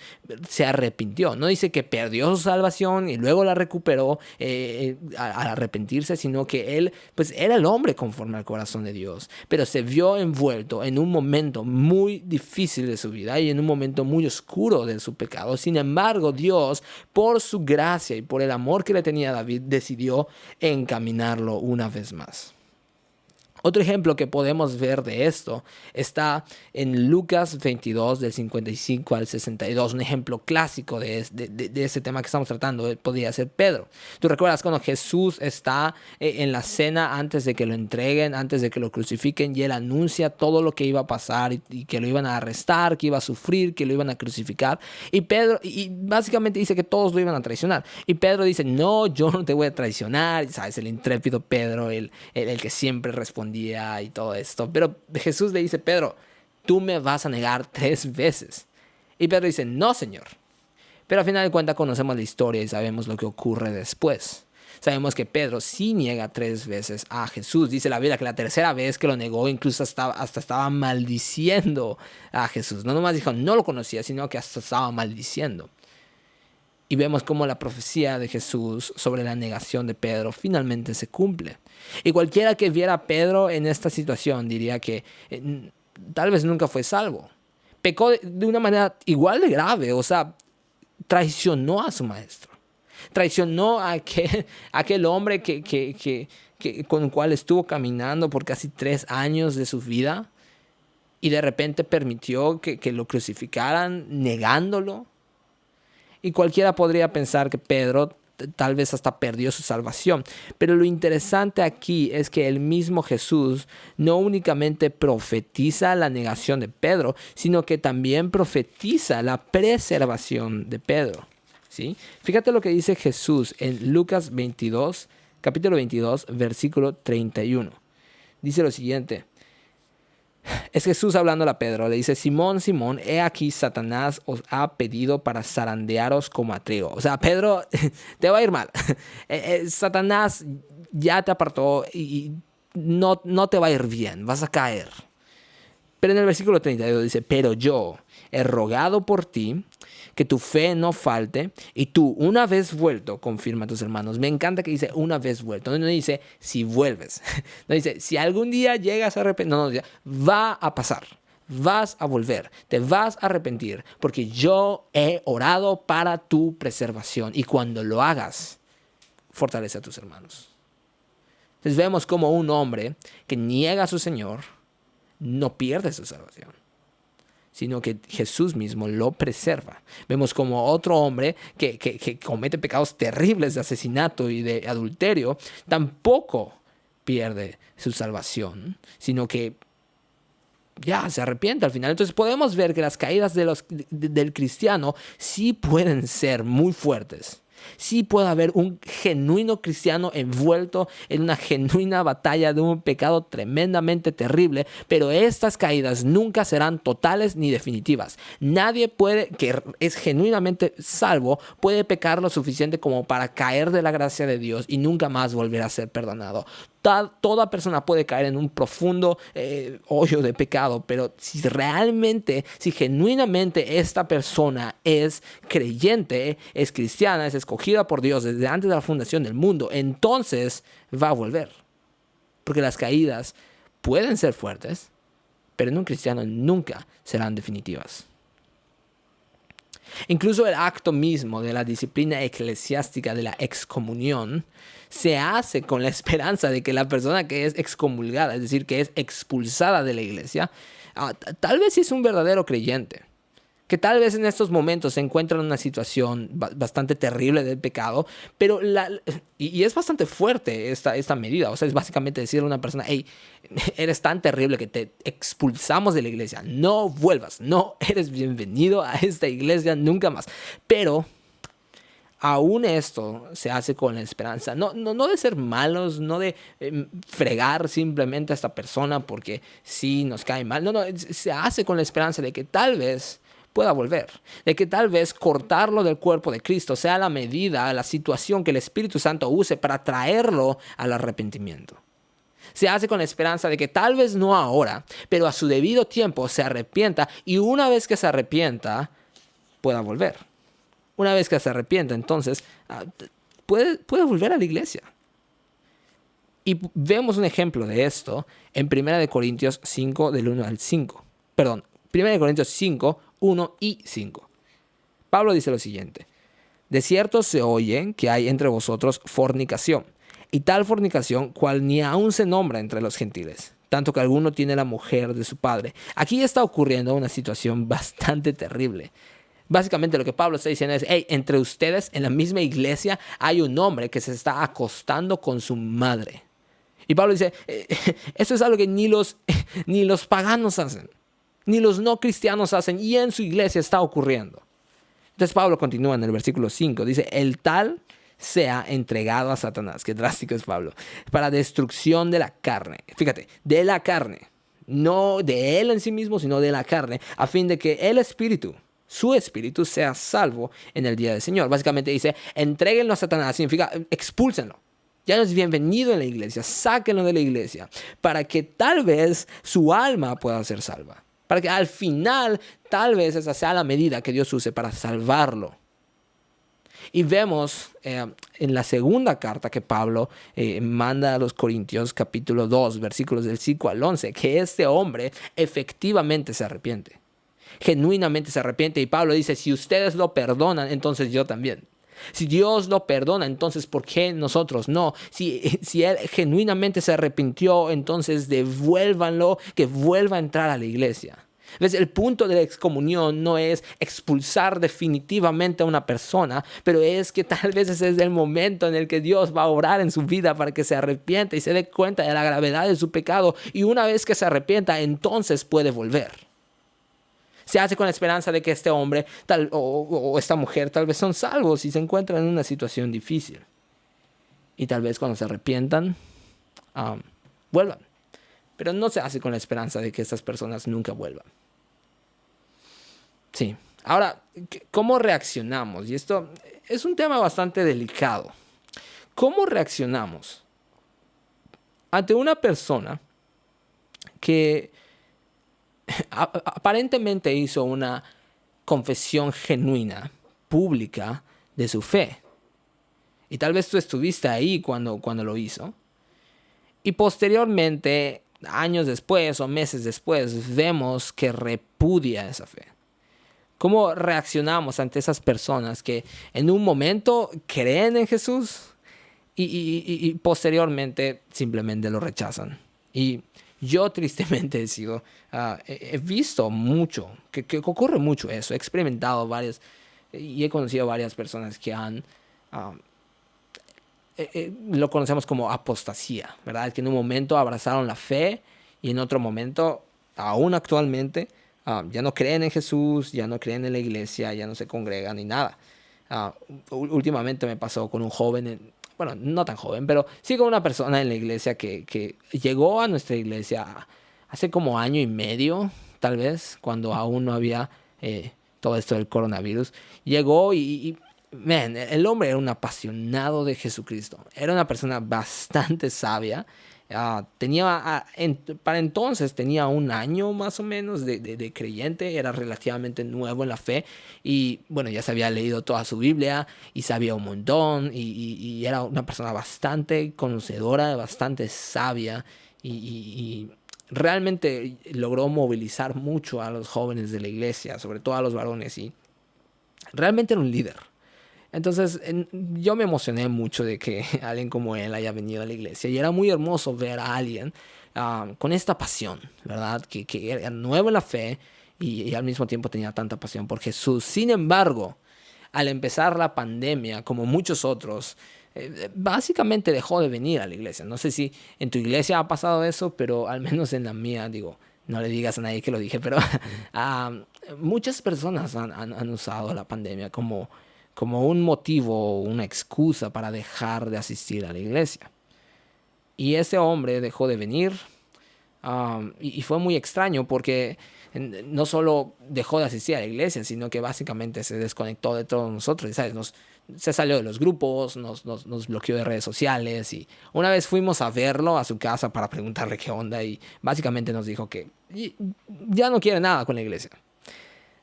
se arrepintió. No dice que perdió su salvación y luego la recuperó al arrepentirse, sino que él pues era el hombre conforme al corazón de Dios, pero se vio envuelto en un momento muy difícil de su vida y en un momento muy oscuro de su pecado. Sin embargo, Dios, por su gracia y por el amor que le tenía a David, decidió encaminarlo una vez más. Otro ejemplo que podemos ver de esto está en Lucas 22, del 55 al 62, un ejemplo clásico de ese tema que estamos tratando. Podría ser Pedro. ¿Tú recuerdas cuando Jesús está en la cena antes de que lo entreguen, antes de que lo crucifiquen, y él anuncia todo lo que iba a pasar y que lo iban a arrestar, que iba a sufrir, que lo iban a crucificar? Y Pedro, y básicamente dice que todos lo iban a traicionar. Y Pedro dice, no, yo no te voy a traicionar. ¿Sabes? El intrépido Pedro, el que siempre respondía y todo esto. Pero Jesús le dice, Pedro, tú me vas a negar 3 veces. Y Pedro dice, no, Señor. Pero al final de cuentas conocemos la historia y sabemos lo que ocurre después. Sabemos que Pedro sí niega 3 veces a Jesús. Dice la Biblia que la tercera vez que lo negó, incluso hasta estaba maldiciendo a Jesús. No nomás dijo, no lo conocía, sino que hasta estaba maldiciendo. Y vemos cómo la profecía de Jesús sobre la negación de Pedro finalmente se cumple. Y cualquiera que viera a Pedro en esta situación diría que tal vez nunca fue salvo. Pecó de una manera igual de grave, o sea, traicionó a su maestro. Traicionó a aquel hombre con el cual estuvo caminando por casi 3 años de su vida y de repente permitió que lo crucificaran negándolo. Y cualquiera podría pensar que Pedro tal vez hasta perdió su salvación. Pero lo interesante aquí es que el mismo Jesús no únicamente profetiza la negación de Pedro, sino que también profetiza la preservación de Pedro. ¿Sí? Fíjate lo que dice Jesús en Lucas 22, capítulo 22, versículo 31. Dice lo siguiente. Es Jesús hablando a Pedro, le dice, Simón, Simón, he aquí Satanás os ha pedido para zarandearos como a trigo. O sea, Pedro, te va a ir mal. Satanás ya te apartó y no te va a ir bien, vas a caer. Pero en el versículo 32 dice, pero yo he rogado por ti que tu fe no falte y tú una vez vuelto confirma a tus hermanos. Me encanta que dice una vez vuelto. No dice si vuelves. No dice si algún día llegas a arrepentir. No, dice va a pasar. Vas a volver. Te vas a arrepentir porque yo he orado para tu preservación. Y cuando lo hagas, fortalece a tus hermanos. Entonces vemos como un hombre que niega a su Señor no pierde su salvación, sino que Jesús mismo lo preserva. Vemos como otro hombre que comete pecados terribles de asesinato y de adulterio, tampoco pierde su salvación, sino que ya se arrepiente al final. Entonces podemos ver que las caídas del cristiano sí pueden ser muy fuertes. Sí puede haber un genuino cristiano envuelto en una genuina batalla de un pecado tremendamente terrible, pero estas caídas nunca serán totales ni definitivas. Nadie que es genuinamente salvo puede pecar lo suficiente como para caer de la gracia de Dios y nunca más volver a ser perdonado. Toda persona puede caer en un profundo hoyo de pecado, pero si genuinamente esta persona es creyente, es cristiana, es escogida por Dios desde antes de la fundación del mundo, entonces va a volver. Porque las caídas pueden ser fuertes, pero en un cristiano nunca serán definitivas. Incluso el acto mismo de la disciplina eclesiástica de la excomunión se hace con la esperanza de que la persona que es excomulgada, es decir, que es expulsada de la iglesia, tal vez sí es un verdadero creyente, que tal vez en estos momentos se encuentra en una situación bastante terrible del pecado, pero y es bastante fuerte esta medida. O sea, es básicamente decirle a una persona, hey, eres tan terrible que te expulsamos de la iglesia, no vuelvas, no eres bienvenido a esta iglesia nunca más. Pero aún esto se hace con la esperanza, no de ser malos, no de fregar simplemente a esta persona porque sí nos cae mal. No, se hace con la esperanza de que tal vez pueda volver. De que tal vez cortarlo del cuerpo de Cristo sea la medida, la situación que el Espíritu Santo use para traerlo al arrepentimiento. Se hace con la esperanza de que tal vez no ahora, pero a su debido tiempo se arrepienta y una vez que se arrepienta, pueda volver. Una vez que se arrepienta, entonces, puede volver a la iglesia. Y vemos un ejemplo de esto en 1 Corintios 5, del 1 al 5. Perdón, 1 Corintios 5, 1 y 5. Pablo dice lo siguiente: de cierto se oye que hay entre vosotros fornicación, y tal fornicación cual ni aún se nombra entre los gentiles, tanto que alguno tiene la mujer de su padre. Aquí está ocurriendo una situación bastante terrible. Básicamente lo que Pablo está diciendo es, hey, entre ustedes en la misma iglesia hay un hombre que se está acostando con su madre. Y Pablo dice, esto es algo que ni los paganos hacen, ni los no cristianos hacen, y en su iglesia está ocurriendo. Entonces Pablo continúa en el versículo 5, dice, el tal sea entregado a Satanás, qué drástico es Pablo, para destrucción de la carne. Fíjate, de la carne, no de él en sí mismo, sino de la carne, a fin de que el espíritu, su espíritu, sea salvo en el día del Señor. Básicamente dice, entréguenlo a Satanás, significa expúlsenlo. Ya no es bienvenido en la iglesia, sáquenlo de la iglesia, para que tal vez su alma pueda ser salva. Para que al final, tal vez esa sea la medida que Dios use para salvarlo. Y vemos en la segunda carta que Pablo manda a los Corintios, capítulo 2, versículos del 5 al 11, que este hombre efectivamente se arrepiente. Genuinamente se arrepiente. Y Pablo dice, si ustedes lo perdonan, entonces yo también. Si Dios lo perdona, entonces ¿por qué nosotros no? Si él genuinamente se arrepintió, entonces devuélvanlo, que vuelva a entrar a la iglesia. ¿Ves? El punto de la excomunión no es expulsar definitivamente a una persona, pero es que tal vez ese es el momento en el que Dios va a obrar en su vida para que se arrepienta y se dé cuenta de la gravedad de su pecado. Y una vez que se arrepienta, entonces puede volver. Se hace con la esperanza de que este hombre o esta mujer tal vez son salvos y se encuentran en una situación difícil. Y tal vez cuando se arrepientan, vuelvan. Pero no se hace con la esperanza de que estas personas nunca vuelvan. Sí. Ahora, ¿cómo reaccionamos? Y esto es un tema bastante delicado. ¿Cómo reaccionamos ante una persona que aparentemente hizo una confesión genuina, pública, de su fe? Y tal vez tú estuviste ahí cuando lo hizo. Y posteriormente, años después o meses después, vemos que repudia esa fe. ¿Cómo reaccionamos ante esas personas que en un momento creen en Jesús y posteriormente simplemente lo rechazan? Y yo tristemente he visto mucho, que ocurre mucho eso. He experimentado varias y he conocido varias personas que han, lo conocemos como apostasía, ¿verdad? Que en un momento abrazaron la fe y en otro momento, aún actualmente, ya no creen en Jesús, ya no creen en la iglesia, ya no se congregan ni nada. Últimamente me pasó con un joven, bueno, no tan joven, pero sí con una persona en la iglesia que llegó a nuestra iglesia hace como año y medio, tal vez, cuando aún no había todo esto del coronavirus. Llegó el hombre era un apasionado de Jesucristo. Era una persona bastante sabia. Para entonces tenía un año más o menos de creyente, era relativamente nuevo en la fe y bueno, ya se había leído toda su Biblia y sabía un montón y era una persona bastante conocedora, bastante sabia y realmente logró movilizar mucho a los jóvenes de la iglesia, sobre todo a los varones, y realmente era un líder. Entonces yo me emocioné mucho de que alguien como él haya venido a la iglesia y era muy hermoso ver a alguien con esta pasión, ¿verdad? Que era nuevo en la fe y al mismo tiempo tenía tanta pasión por Jesús. Sin embargo, al empezar la pandemia, como muchos otros, básicamente dejó de venir a la iglesia. No sé si en tu iglesia ha pasado eso, pero al menos en la mía, digo, no le digas a nadie que lo dije, pero muchas personas han usado la pandemia como un motivo, una excusa para dejar de asistir a la iglesia. Y ese hombre dejó de venir, Y fue muy extraño porque no solo dejó de asistir a la iglesia, sino que básicamente se desconectó de todos nosotros, ¿sabes? Se salió de los grupos, nos bloqueó de redes sociales y una vez fuimos a verlo a su casa para preguntarle qué onda y básicamente nos dijo que ya no quiere nada con la iglesia.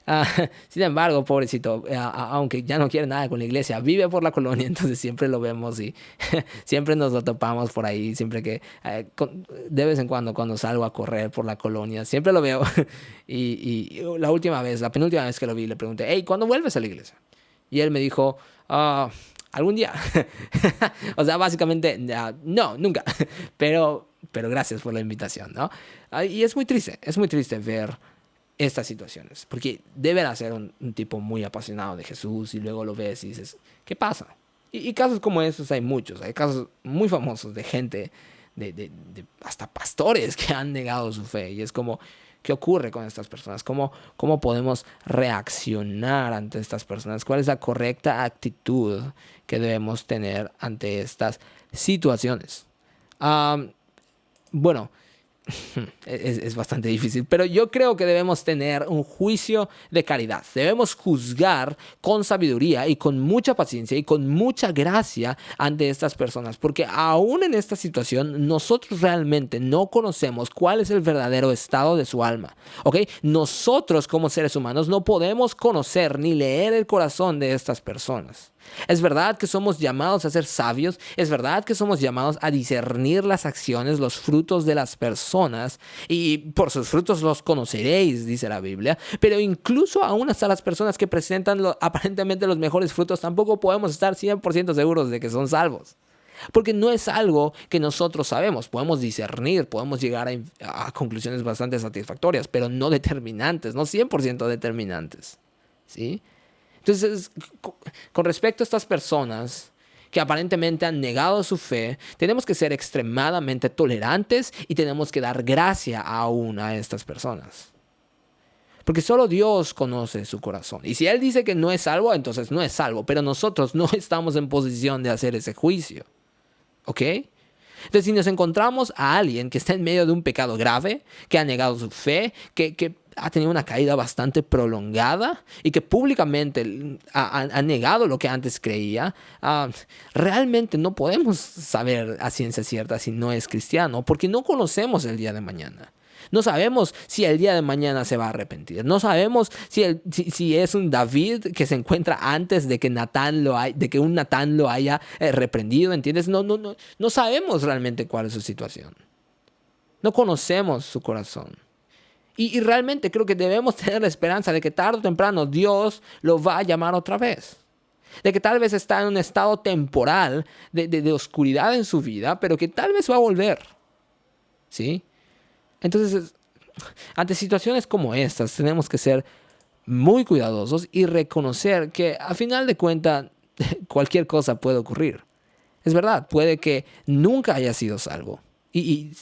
Ah, sin embargo, pobrecito, aunque ya no quiere nada con la iglesia, vive por la colonia, entonces siempre lo vemos y siempre nos lo topamos por ahí, siempre que de vez en cuando salgo a correr por la colonia, siempre lo veo. Y la penúltima vez que lo vi, le pregunté, hey, ¿cuándo vuelves a la iglesia? Y él me dijo, algún día. O sea, básicamente, no, nunca. Pero gracias por la invitación, ¿no? Y es muy triste ver estas situaciones, porque debe ser un tipo muy apasionado de Jesús y luego lo ves y dices, ¿qué pasa? Y casos como esos hay muchos, hay casos muy famosos de gente, de hasta pastores que han negado su fe y es como, ¿qué ocurre con estas personas? ¿Cómo podemos reaccionar ante estas personas? ¿Cuál es la correcta actitud que debemos tener ante estas situaciones? Bueno, es bastante difícil, pero yo creo que debemos tener un juicio de caridad. Debemos juzgar con sabiduría y con mucha paciencia y con mucha gracia ante estas personas, porque aún en esta situación nosotros realmente no conocemos cuál es el verdadero estado de su alma, ¿ok? Nosotros como seres humanos no podemos conocer ni leer el corazón de estas personas. Es verdad que somos llamados a ser sabios, es verdad que somos llamados a discernir las acciones, los frutos de las personas, y por sus frutos los conoceréis, dice la Biblia, pero incluso aún hasta las personas que presentan aparentemente los mejores frutos, tampoco podemos estar 100% seguros de que son salvos. Porque no es algo que nosotros sabemos, podemos discernir, podemos llegar a conclusiones bastante satisfactorias, pero no determinantes, no 100% determinantes, ¿sí? Entonces, con respecto a estas personas que aparentemente han negado su fe, tenemos que ser extremadamente tolerantes y tenemos que dar gracia aún a estas personas. Porque solo Dios conoce su corazón. Y si Él dice que no es salvo, entonces no es salvo. Pero nosotros no estamos en posición de hacer ese juicio. ¿Ok? Entonces, si nos encontramos a alguien que está en medio de un pecado grave, que ha negado su fe, que ha tenido una caída bastante prolongada y que públicamente ha negado lo que antes creía, realmente no podemos saber a ciencia cierta si no es cristiano, porque no conocemos el día de mañana. No sabemos si el día de mañana se va a arrepentir. No sabemos si es un David que se encuentra antes de que un Natán lo haya reprendido, ¿entiendes? No sabemos realmente cuál es su situación. No conocemos su corazón. Y realmente creo que debemos tener la esperanza de que tarde o temprano Dios lo va a llamar otra vez. De que tal vez está en un estado temporal de oscuridad en su vida, pero que tal vez va a volver. ¿Sí? Entonces, ante situaciones como estas, tenemos que ser muy cuidadosos y reconocer que a final de cuentas cualquier cosa puede ocurrir. Es verdad, puede que nunca haya sido salvo. Y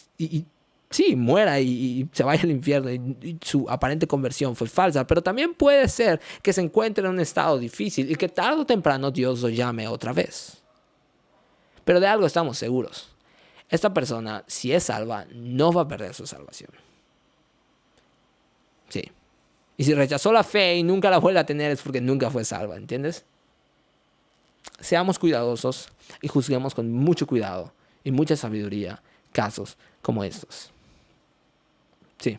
sí, muera y se vaya al infierno y su aparente conversión fue falsa, pero también puede ser que se encuentre en un estado difícil y que tarde o temprano Dios lo llame otra vez. Pero de algo estamos seguros. Esta persona, si es salva, no va a perder su salvación. Sí. Y si rechazó la fe y nunca la vuelve a tener es porque nunca fue salva, ¿entiendes? Seamos cuidadosos y juzguemos con mucho cuidado y mucha sabiduría casos como estos. Sí.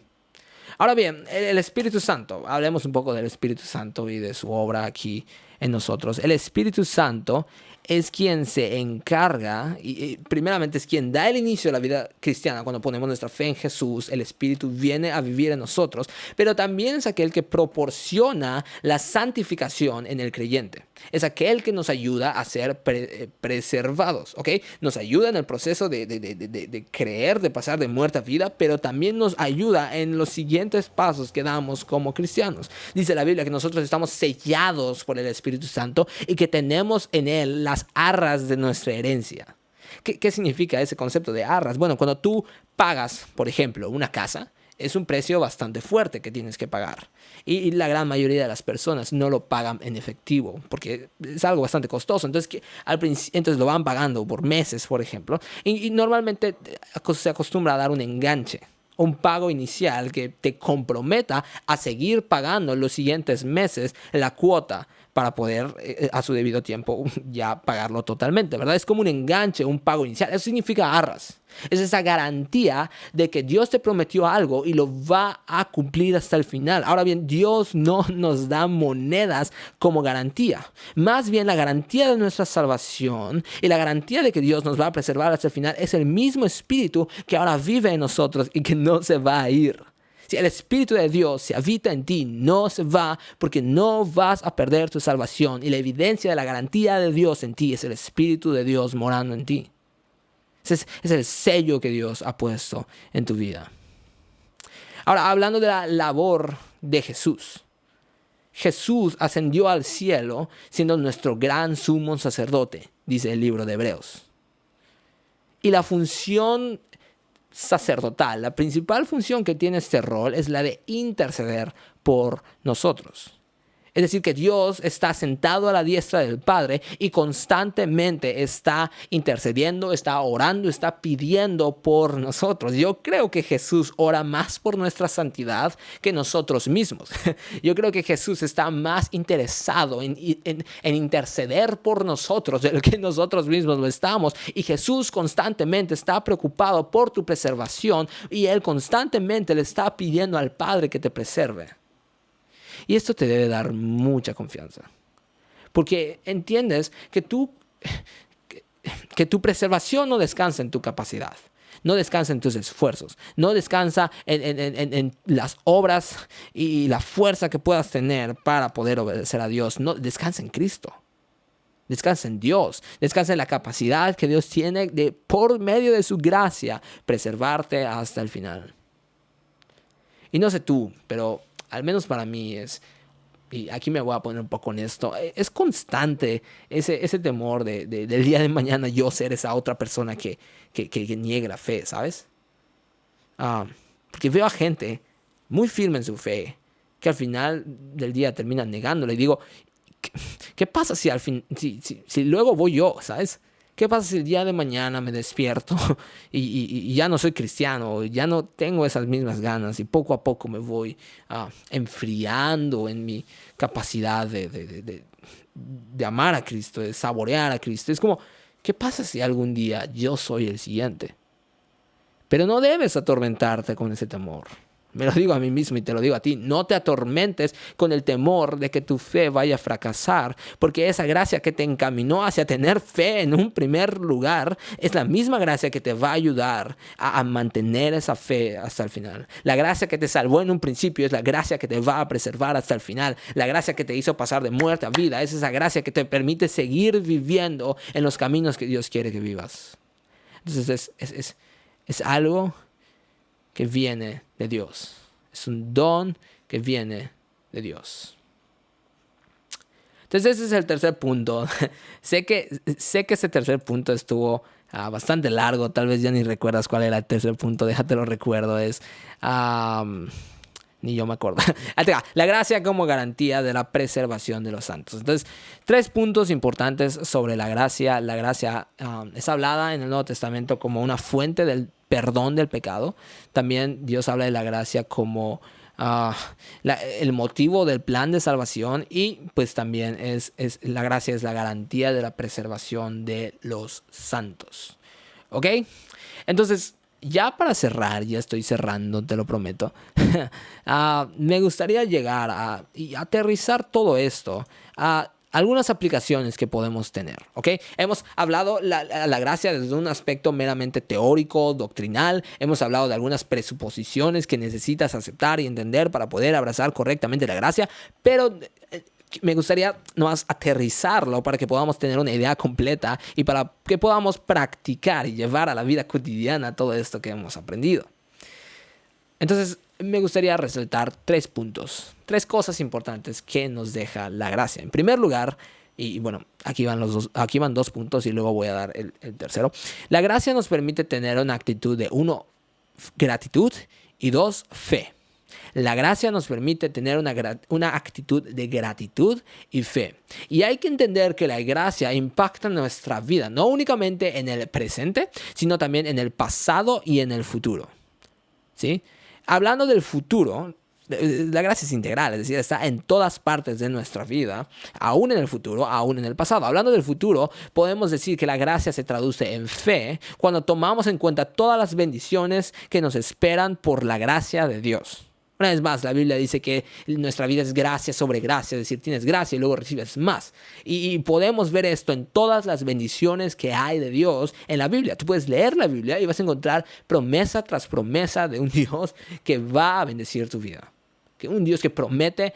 Ahora bien, el Espíritu Santo. Hablemos un poco del Espíritu Santo y de su obra aquí en nosotros. El Espíritu Santo es quien se encarga y primeramente es quien da el inicio a la vida cristiana. Cuando ponemos nuestra fe en Jesús, el Espíritu viene a vivir en nosotros, pero también es aquel que proporciona la santificación en el creyente. Es aquel que nos ayuda a ser preservados, ¿ok? Nos ayuda en el proceso de creer, de pasar de muerte a vida, pero también nos ayuda en los siguientes pasos que damos como cristianos. Dice la Biblia que nosotros estamos sellados por el Espíritu Santo y que tenemos en él las arras de nuestra herencia. ¿Qué significa ese concepto de arras? Bueno, cuando tú pagas, por ejemplo, una casa, es un precio bastante fuerte que tienes que pagar. Y la gran mayoría de las personas no lo pagan en efectivo, porque es algo bastante costoso. Entonces, entonces lo van pagando por meses, por ejemplo. Y normalmente se acostumbra a dar un enganche. un pago inicial que te comprometa a seguir pagando los siguientes meses la cuota para poder a su debido tiempo ya pagarlo totalmente, ¿verdad? Es como un enganche, un pago inicial. Eso significa arras. Es esa garantía de que Dios te prometió algo y lo va a cumplir hasta el final. Ahora bien, Dios no nos da monedas como garantía. Más bien, la garantía de nuestra salvación y la garantía de que Dios nos va a preservar hasta el final es el mismo Espíritu que ahora vive en nosotros y que no se va a ir. Si el Espíritu de Dios se habita en ti, no se va, porque no vas a perder tu salvación. Y la evidencia de la garantía de Dios en ti es el Espíritu de Dios morando en ti. Ese es el sello que Dios ha puesto en tu vida. Ahora, hablando de la labor de Jesús. Jesús ascendió al cielo siendo nuestro gran sumo sacerdote, dice el libro de Hebreos. Y la función sacerdotal, la principal función que tiene este rol es la de interceder por nosotros. Es decir, que Dios está sentado a la diestra del Padre y constantemente está intercediendo, está orando, está pidiendo por nosotros. Yo creo que Jesús ora más por nuestra santidad que nosotros mismos. Yo creo que Jesús está más interesado en interceder por nosotros de lo que nosotros mismos lo estamos. Y Jesús constantemente está preocupado por tu preservación y Él constantemente le está pidiendo al Padre que te preserve. Y esto te debe dar mucha confianza. Porque entiendes que tu preservación no descansa en tu capacidad. No descansa en tus esfuerzos. No descansa en las obras y la fuerza que puedas tener para poder obedecer a Dios. No, descansa en Cristo. Descansa en Dios. Descansa en la capacidad que Dios tiene de, por medio de su gracia, preservarte hasta el final. Y no sé tú, pero al menos para mí y aquí me voy a poner un poco honesto, es constante ese temor del día de mañana yo ser esa otra persona que niegue la fe, ¿sabes? Porque veo a gente muy firme en su fe que al final del día termina negándola y digo, ¿qué pasa si si luego voy yo, ¿sabes? ¿Qué pasa si el día de mañana me despierto y ya no soy cristiano, ya no tengo esas mismas ganas y poco a poco me voy enfriando en mi capacidad de amar a Cristo, de saborear a Cristo? Es como, ¿qué pasa si algún día yo soy el siguiente? Pero no debes atormentarte con ese temor. Me lo digo a mí mismo y te lo digo a ti. No te atormentes con el temor de que tu fe vaya a fracasar, porque esa gracia que te encaminó hacia tener fe en un primer lugar es la misma gracia que te va a ayudar a mantener esa fe hasta el final. La gracia que te salvó en un principio es la gracia que te va a preservar hasta el final. La gracia que te hizo pasar de muerte a vida es esa gracia que te permite seguir viviendo en los caminos que Dios quiere que vivas. Entonces es algo que viene de Dios. Es un don que viene de Dios. Entonces ese es el tercer punto. sé que ese tercer punto estuvo bastante largo. Tal vez ya ni recuerdas cuál era el tercer punto. Déjate lo recuerdo. Ni yo me acuerdo. La gracia como garantía de la preservación de los santos. Entonces, 3 puntos importantes sobre la gracia. La gracia es hablada en el Nuevo Testamento como una fuente del perdón del pecado. También Dios habla de la gracia como el motivo del plan de salvación. Y pues también la gracia es la garantía de la preservación de los santos. ¿Ok? Entonces, ya para cerrar, ya estoy cerrando, te lo prometo. Me gustaría llegar y aterrizar todo esto a algunas aplicaciones que podemos tener, ¿ok? Hemos hablado la gracia desde un aspecto meramente teórico, doctrinal. Hemos hablado de algunas presuposiciones que necesitas aceptar y entender para poder abrazar correctamente la gracia, pero me gustaría nomás aterrizarlo para que podamos tener una idea completa y para que podamos practicar y llevar a la vida cotidiana todo esto que hemos aprendido. Entonces, me gustaría resaltar 3 puntos, 3 cosas importantes que nos deja la gracia. En primer lugar, y bueno, aquí van 2 puntos y luego voy a dar el tercero. La gracia nos permite tener una actitud de 1, gratitud y 2, fe. La gracia nos permite tener una actitud de gratitud y fe. Y hay que entender que la gracia impacta nuestra vida, no únicamente en el presente, sino también en el pasado y en el futuro. ¿sí? Hablando del futuro, la gracia es integral, es decir, está en todas partes de nuestra vida, aún en el futuro, aún en el pasado. Hablando del futuro, podemos decir que la gracia se traduce en fe cuando tomamos en cuenta todas las bendiciones que nos esperan por la gracia de Dios. Una vez más, la Biblia dice que nuestra vida es gracia sobre gracia, es decir, tienes gracia y luego recibes más. Y podemos ver esto en todas las bendiciones que hay de Dios en la Biblia. Tú puedes leer la Biblia y vas a encontrar promesa tras promesa de un Dios que va a bendecir tu vida. Que un Dios que promete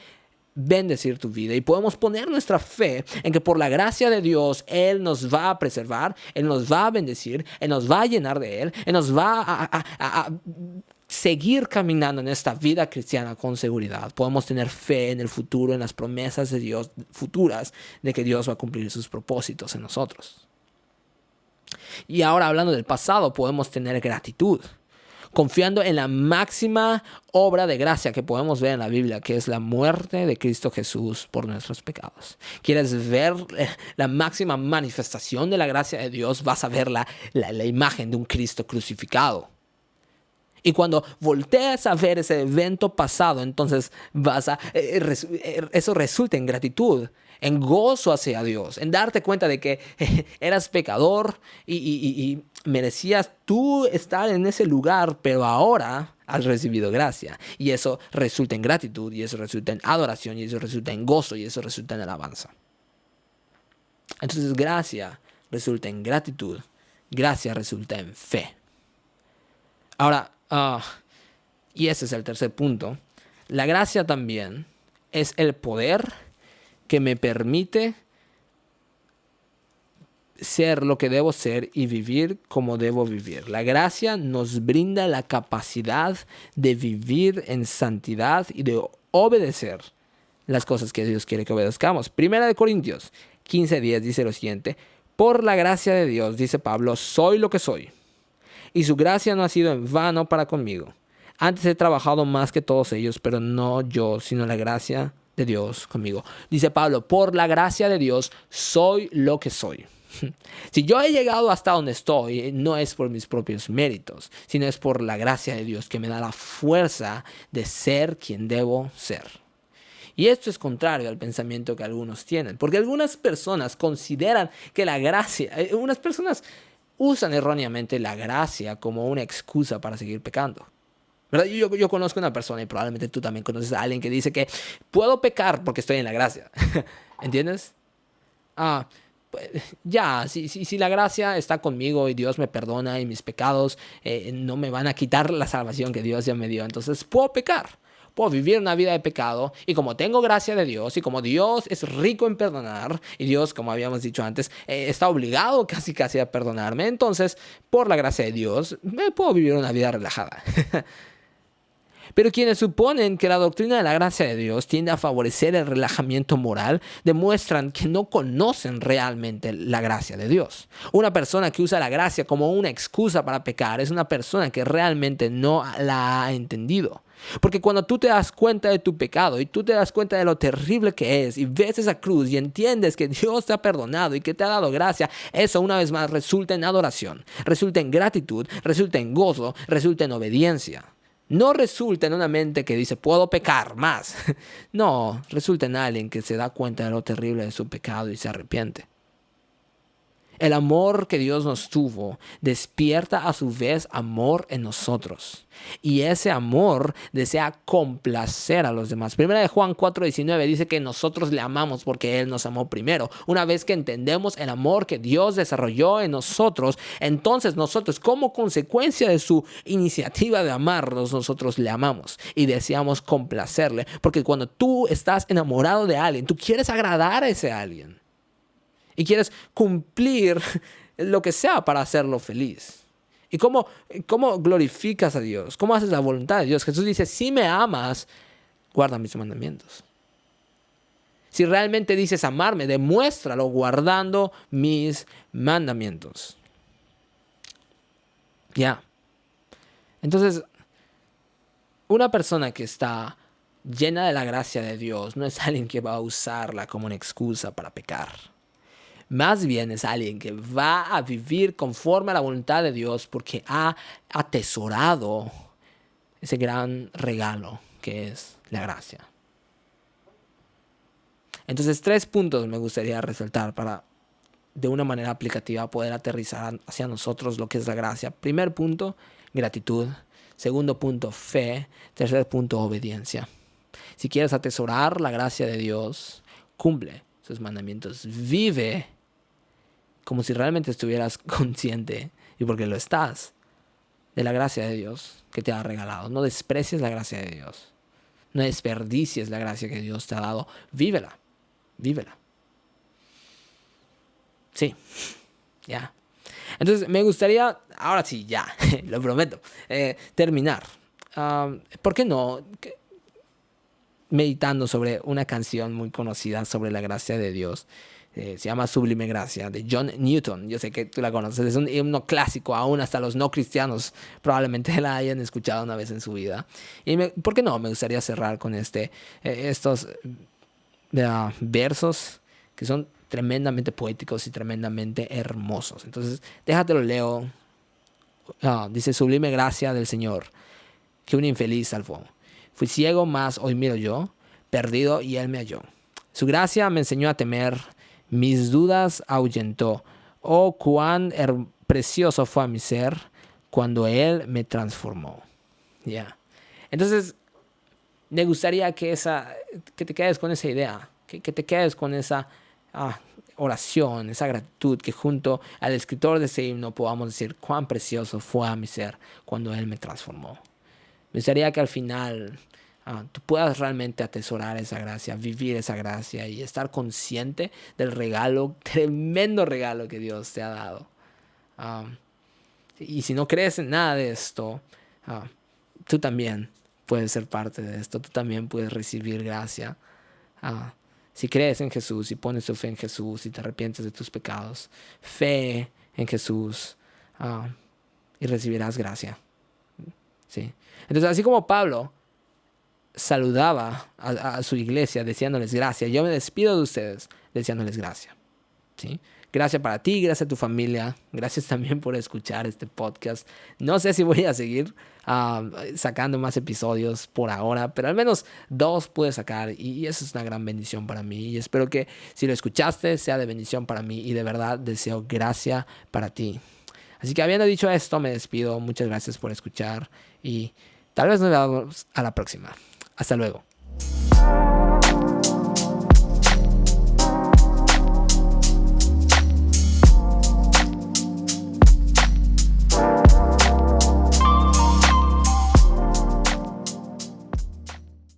bendecir tu vida. Y podemos poner nuestra fe en que por la gracia de Dios, Él nos va a preservar, Él nos va a bendecir, Él nos va a llenar de Él nos va a seguir caminando en esta vida cristiana con seguridad. Podemos tener fe en el futuro, en las promesas de Dios futuras de que Dios va a cumplir sus propósitos en nosotros. Y ahora, hablando del pasado, podemos tener gratitud, confiando en la máxima obra de gracia que podemos ver en la Biblia, que es la muerte de Cristo Jesús por nuestros pecados. ¿Quieres ver la máxima manifestación de la gracia de Dios? Vas a ver la imagen de un Cristo crucificado. Y cuando volteas a ver ese evento pasado, entonces eso resulta en gratitud, en gozo hacia Dios, en darte cuenta de que eras pecador y merecías tú estar en ese lugar, pero ahora has recibido gracia. Y eso resulta en gratitud, y eso resulta en adoración, y eso resulta en gozo, y eso resulta en alabanza. Entonces, gracia resulta en gratitud, gracia resulta en fe. Ahora, y ese es el tercer punto, la gracia también es el poder que me permite ser lo que debo ser y vivir como debo vivir. La gracia nos brinda la capacidad de vivir en santidad y de obedecer las cosas que Dios quiere que obedezcamos. Primera de Corintios 15:10 dice lo siguiente: por la gracia de Dios, dice Pablo, soy lo que soy. Y su gracia no ha sido en vano para conmigo. Antes he trabajado más que todos ellos, pero no yo, sino la gracia de Dios conmigo. Dice Pablo, por la gracia de Dios soy lo que soy. Si yo he llegado hasta donde estoy, no es por mis propios méritos, sino es por la gracia de Dios que me da la fuerza de ser quien debo ser. Y esto es contrario al pensamiento que algunos tienen, porque algunas personas consideran que la gracia, unas personas usan erróneamente la gracia como una excusa para seguir pecando. ¿Verdad? Yo conozco una persona, y probablemente tú también conoces a alguien que dice que puedo pecar porque estoy en la gracia. ¿Entiendes? Pues, si la gracia está conmigo y Dios me perdona y mis pecados no me van a quitar la salvación que Dios ya me dio, entonces puedo pecar. Puedo vivir una vida de pecado, y como tengo gracia de Dios, y como Dios es rico en perdonar, y Dios, como habíamos dicho antes, está obligado casi a perdonarme, entonces, por la gracia de Dios, me puedo vivir una vida relajada. Pero quienes suponen que la doctrina de la gracia de Dios tiende a favorecer el relajamiento moral, demuestran que no conocen realmente la gracia de Dios. Una persona que usa la gracia como una excusa para pecar es una persona que realmente no la ha entendido. Porque cuando tú te das cuenta de tu pecado y tú te das cuenta de lo terrible que es y ves esa cruz y entiendes que Dios te ha perdonado y que te ha dado gracia, eso una vez más resulta en adoración, resulta en gratitud, resulta en gozo, resulta en obediencia. No resulta en una mente que dice, puedo pecar más. No, resulta en alguien que se da cuenta de lo terrible de su pecado y se arrepiente. El amor que Dios nos tuvo despierta a su vez amor en nosotros. Y ese amor desea complacer a los demás. Primera de Juan 4:19 dice que nosotros le amamos porque Él nos amó primero. Una vez que entendemos el amor que Dios desarrolló en nosotros, entonces nosotros, como consecuencia de su iniciativa de amarnos, nosotros le amamos y deseamos complacerle. Porque cuando tú estás enamorado de alguien, tú quieres agradar a ese alguien. Y quieres cumplir lo que sea para hacerlo feliz. ¿Y cómo glorificas a Dios? ¿Cómo haces la voluntad de Dios? Jesús dice, si me amas, guarda mis mandamientos. Si realmente dices amarme, demuéstralo guardando mis mandamientos. Ya. Entonces, una persona que está llena de la gracia de Dios no es alguien que va a usarla como una excusa para pecar. Más bien es alguien que va a vivir conforme a la voluntad de Dios porque ha atesorado ese gran regalo que es la gracia. Entonces, 3 puntos me gustaría resaltar para, de una manera aplicativa, poder aterrizar hacia nosotros lo que es la gracia. Primer punto, gratitud. Segundo punto, fe. Tercer punto, obediencia. Si quieres atesorar la gracia de Dios, cumple sus mandamientos. Vive como si realmente estuvieras consciente, y porque lo estás, de la gracia de Dios que te ha regalado. No desprecies la gracia de Dios. No desperdicies la gracia que Dios te ha dado. Vívela. Vívela. Sí. Ya. Entonces, me gustaría, ahora sí, ya, lo prometo, terminar. ¿Por qué no? Meditando sobre una canción muy conocida sobre la gracia de Dios. Se llama Sublime Gracia, de John Newton. Yo sé que tú la conoces, es un himno clásico, aún hasta los no cristianos probablemente la hayan escuchado una vez en su vida. Y ¿por qué no? Me gustaría cerrar con estos versos que son tremendamente poéticos y tremendamente hermosos. Entonces, déjatelo leo. Dice: sublime gracia del Señor, que un infeliz salvó. Fui ciego, mas hoy miro yo, perdido, y Él me halló. Su gracia me enseñó a temer, mis dudas ahuyentó. Oh, cuán precioso fue a mi ser cuando Él me transformó. Ya. Entonces, me gustaría que te quedes con esa idea, que te quedes con esa oración, esa gratitud, que junto al escritor de ese himno podamos decir cuán precioso fue a mi ser cuando Él me transformó. Me gustaría que al final tú puedas realmente atesorar esa gracia, vivir esa gracia y estar consciente del regalo, tremendo regalo que Dios te ha dado. Y si no crees en nada de esto, tú también puedes ser parte de esto, tú también puedes recibir gracia. Si crees en Jesús, si pones tu fe en Jesús, si te arrepientes de tus pecados, fe en Jesús, y recibirás gracia. ¿Sí? Entonces, así como Pablo saludaba a su iglesia deseándoles gracia, yo me despido de ustedes deseándoles gracia. ¿Sí? Gracias para ti, gracias a tu familia, gracias también por escuchar este podcast. No sé si voy a seguir sacando más episodios por ahora, pero al menos 2 pude sacar y eso es una gran bendición para mí. Y espero que si lo escuchaste sea de bendición para mí y de verdad deseo gracia para ti. Así que habiendo dicho esto, me despido. Muchas gracias por escuchar y tal vez nos vemos a la próxima. Hasta luego.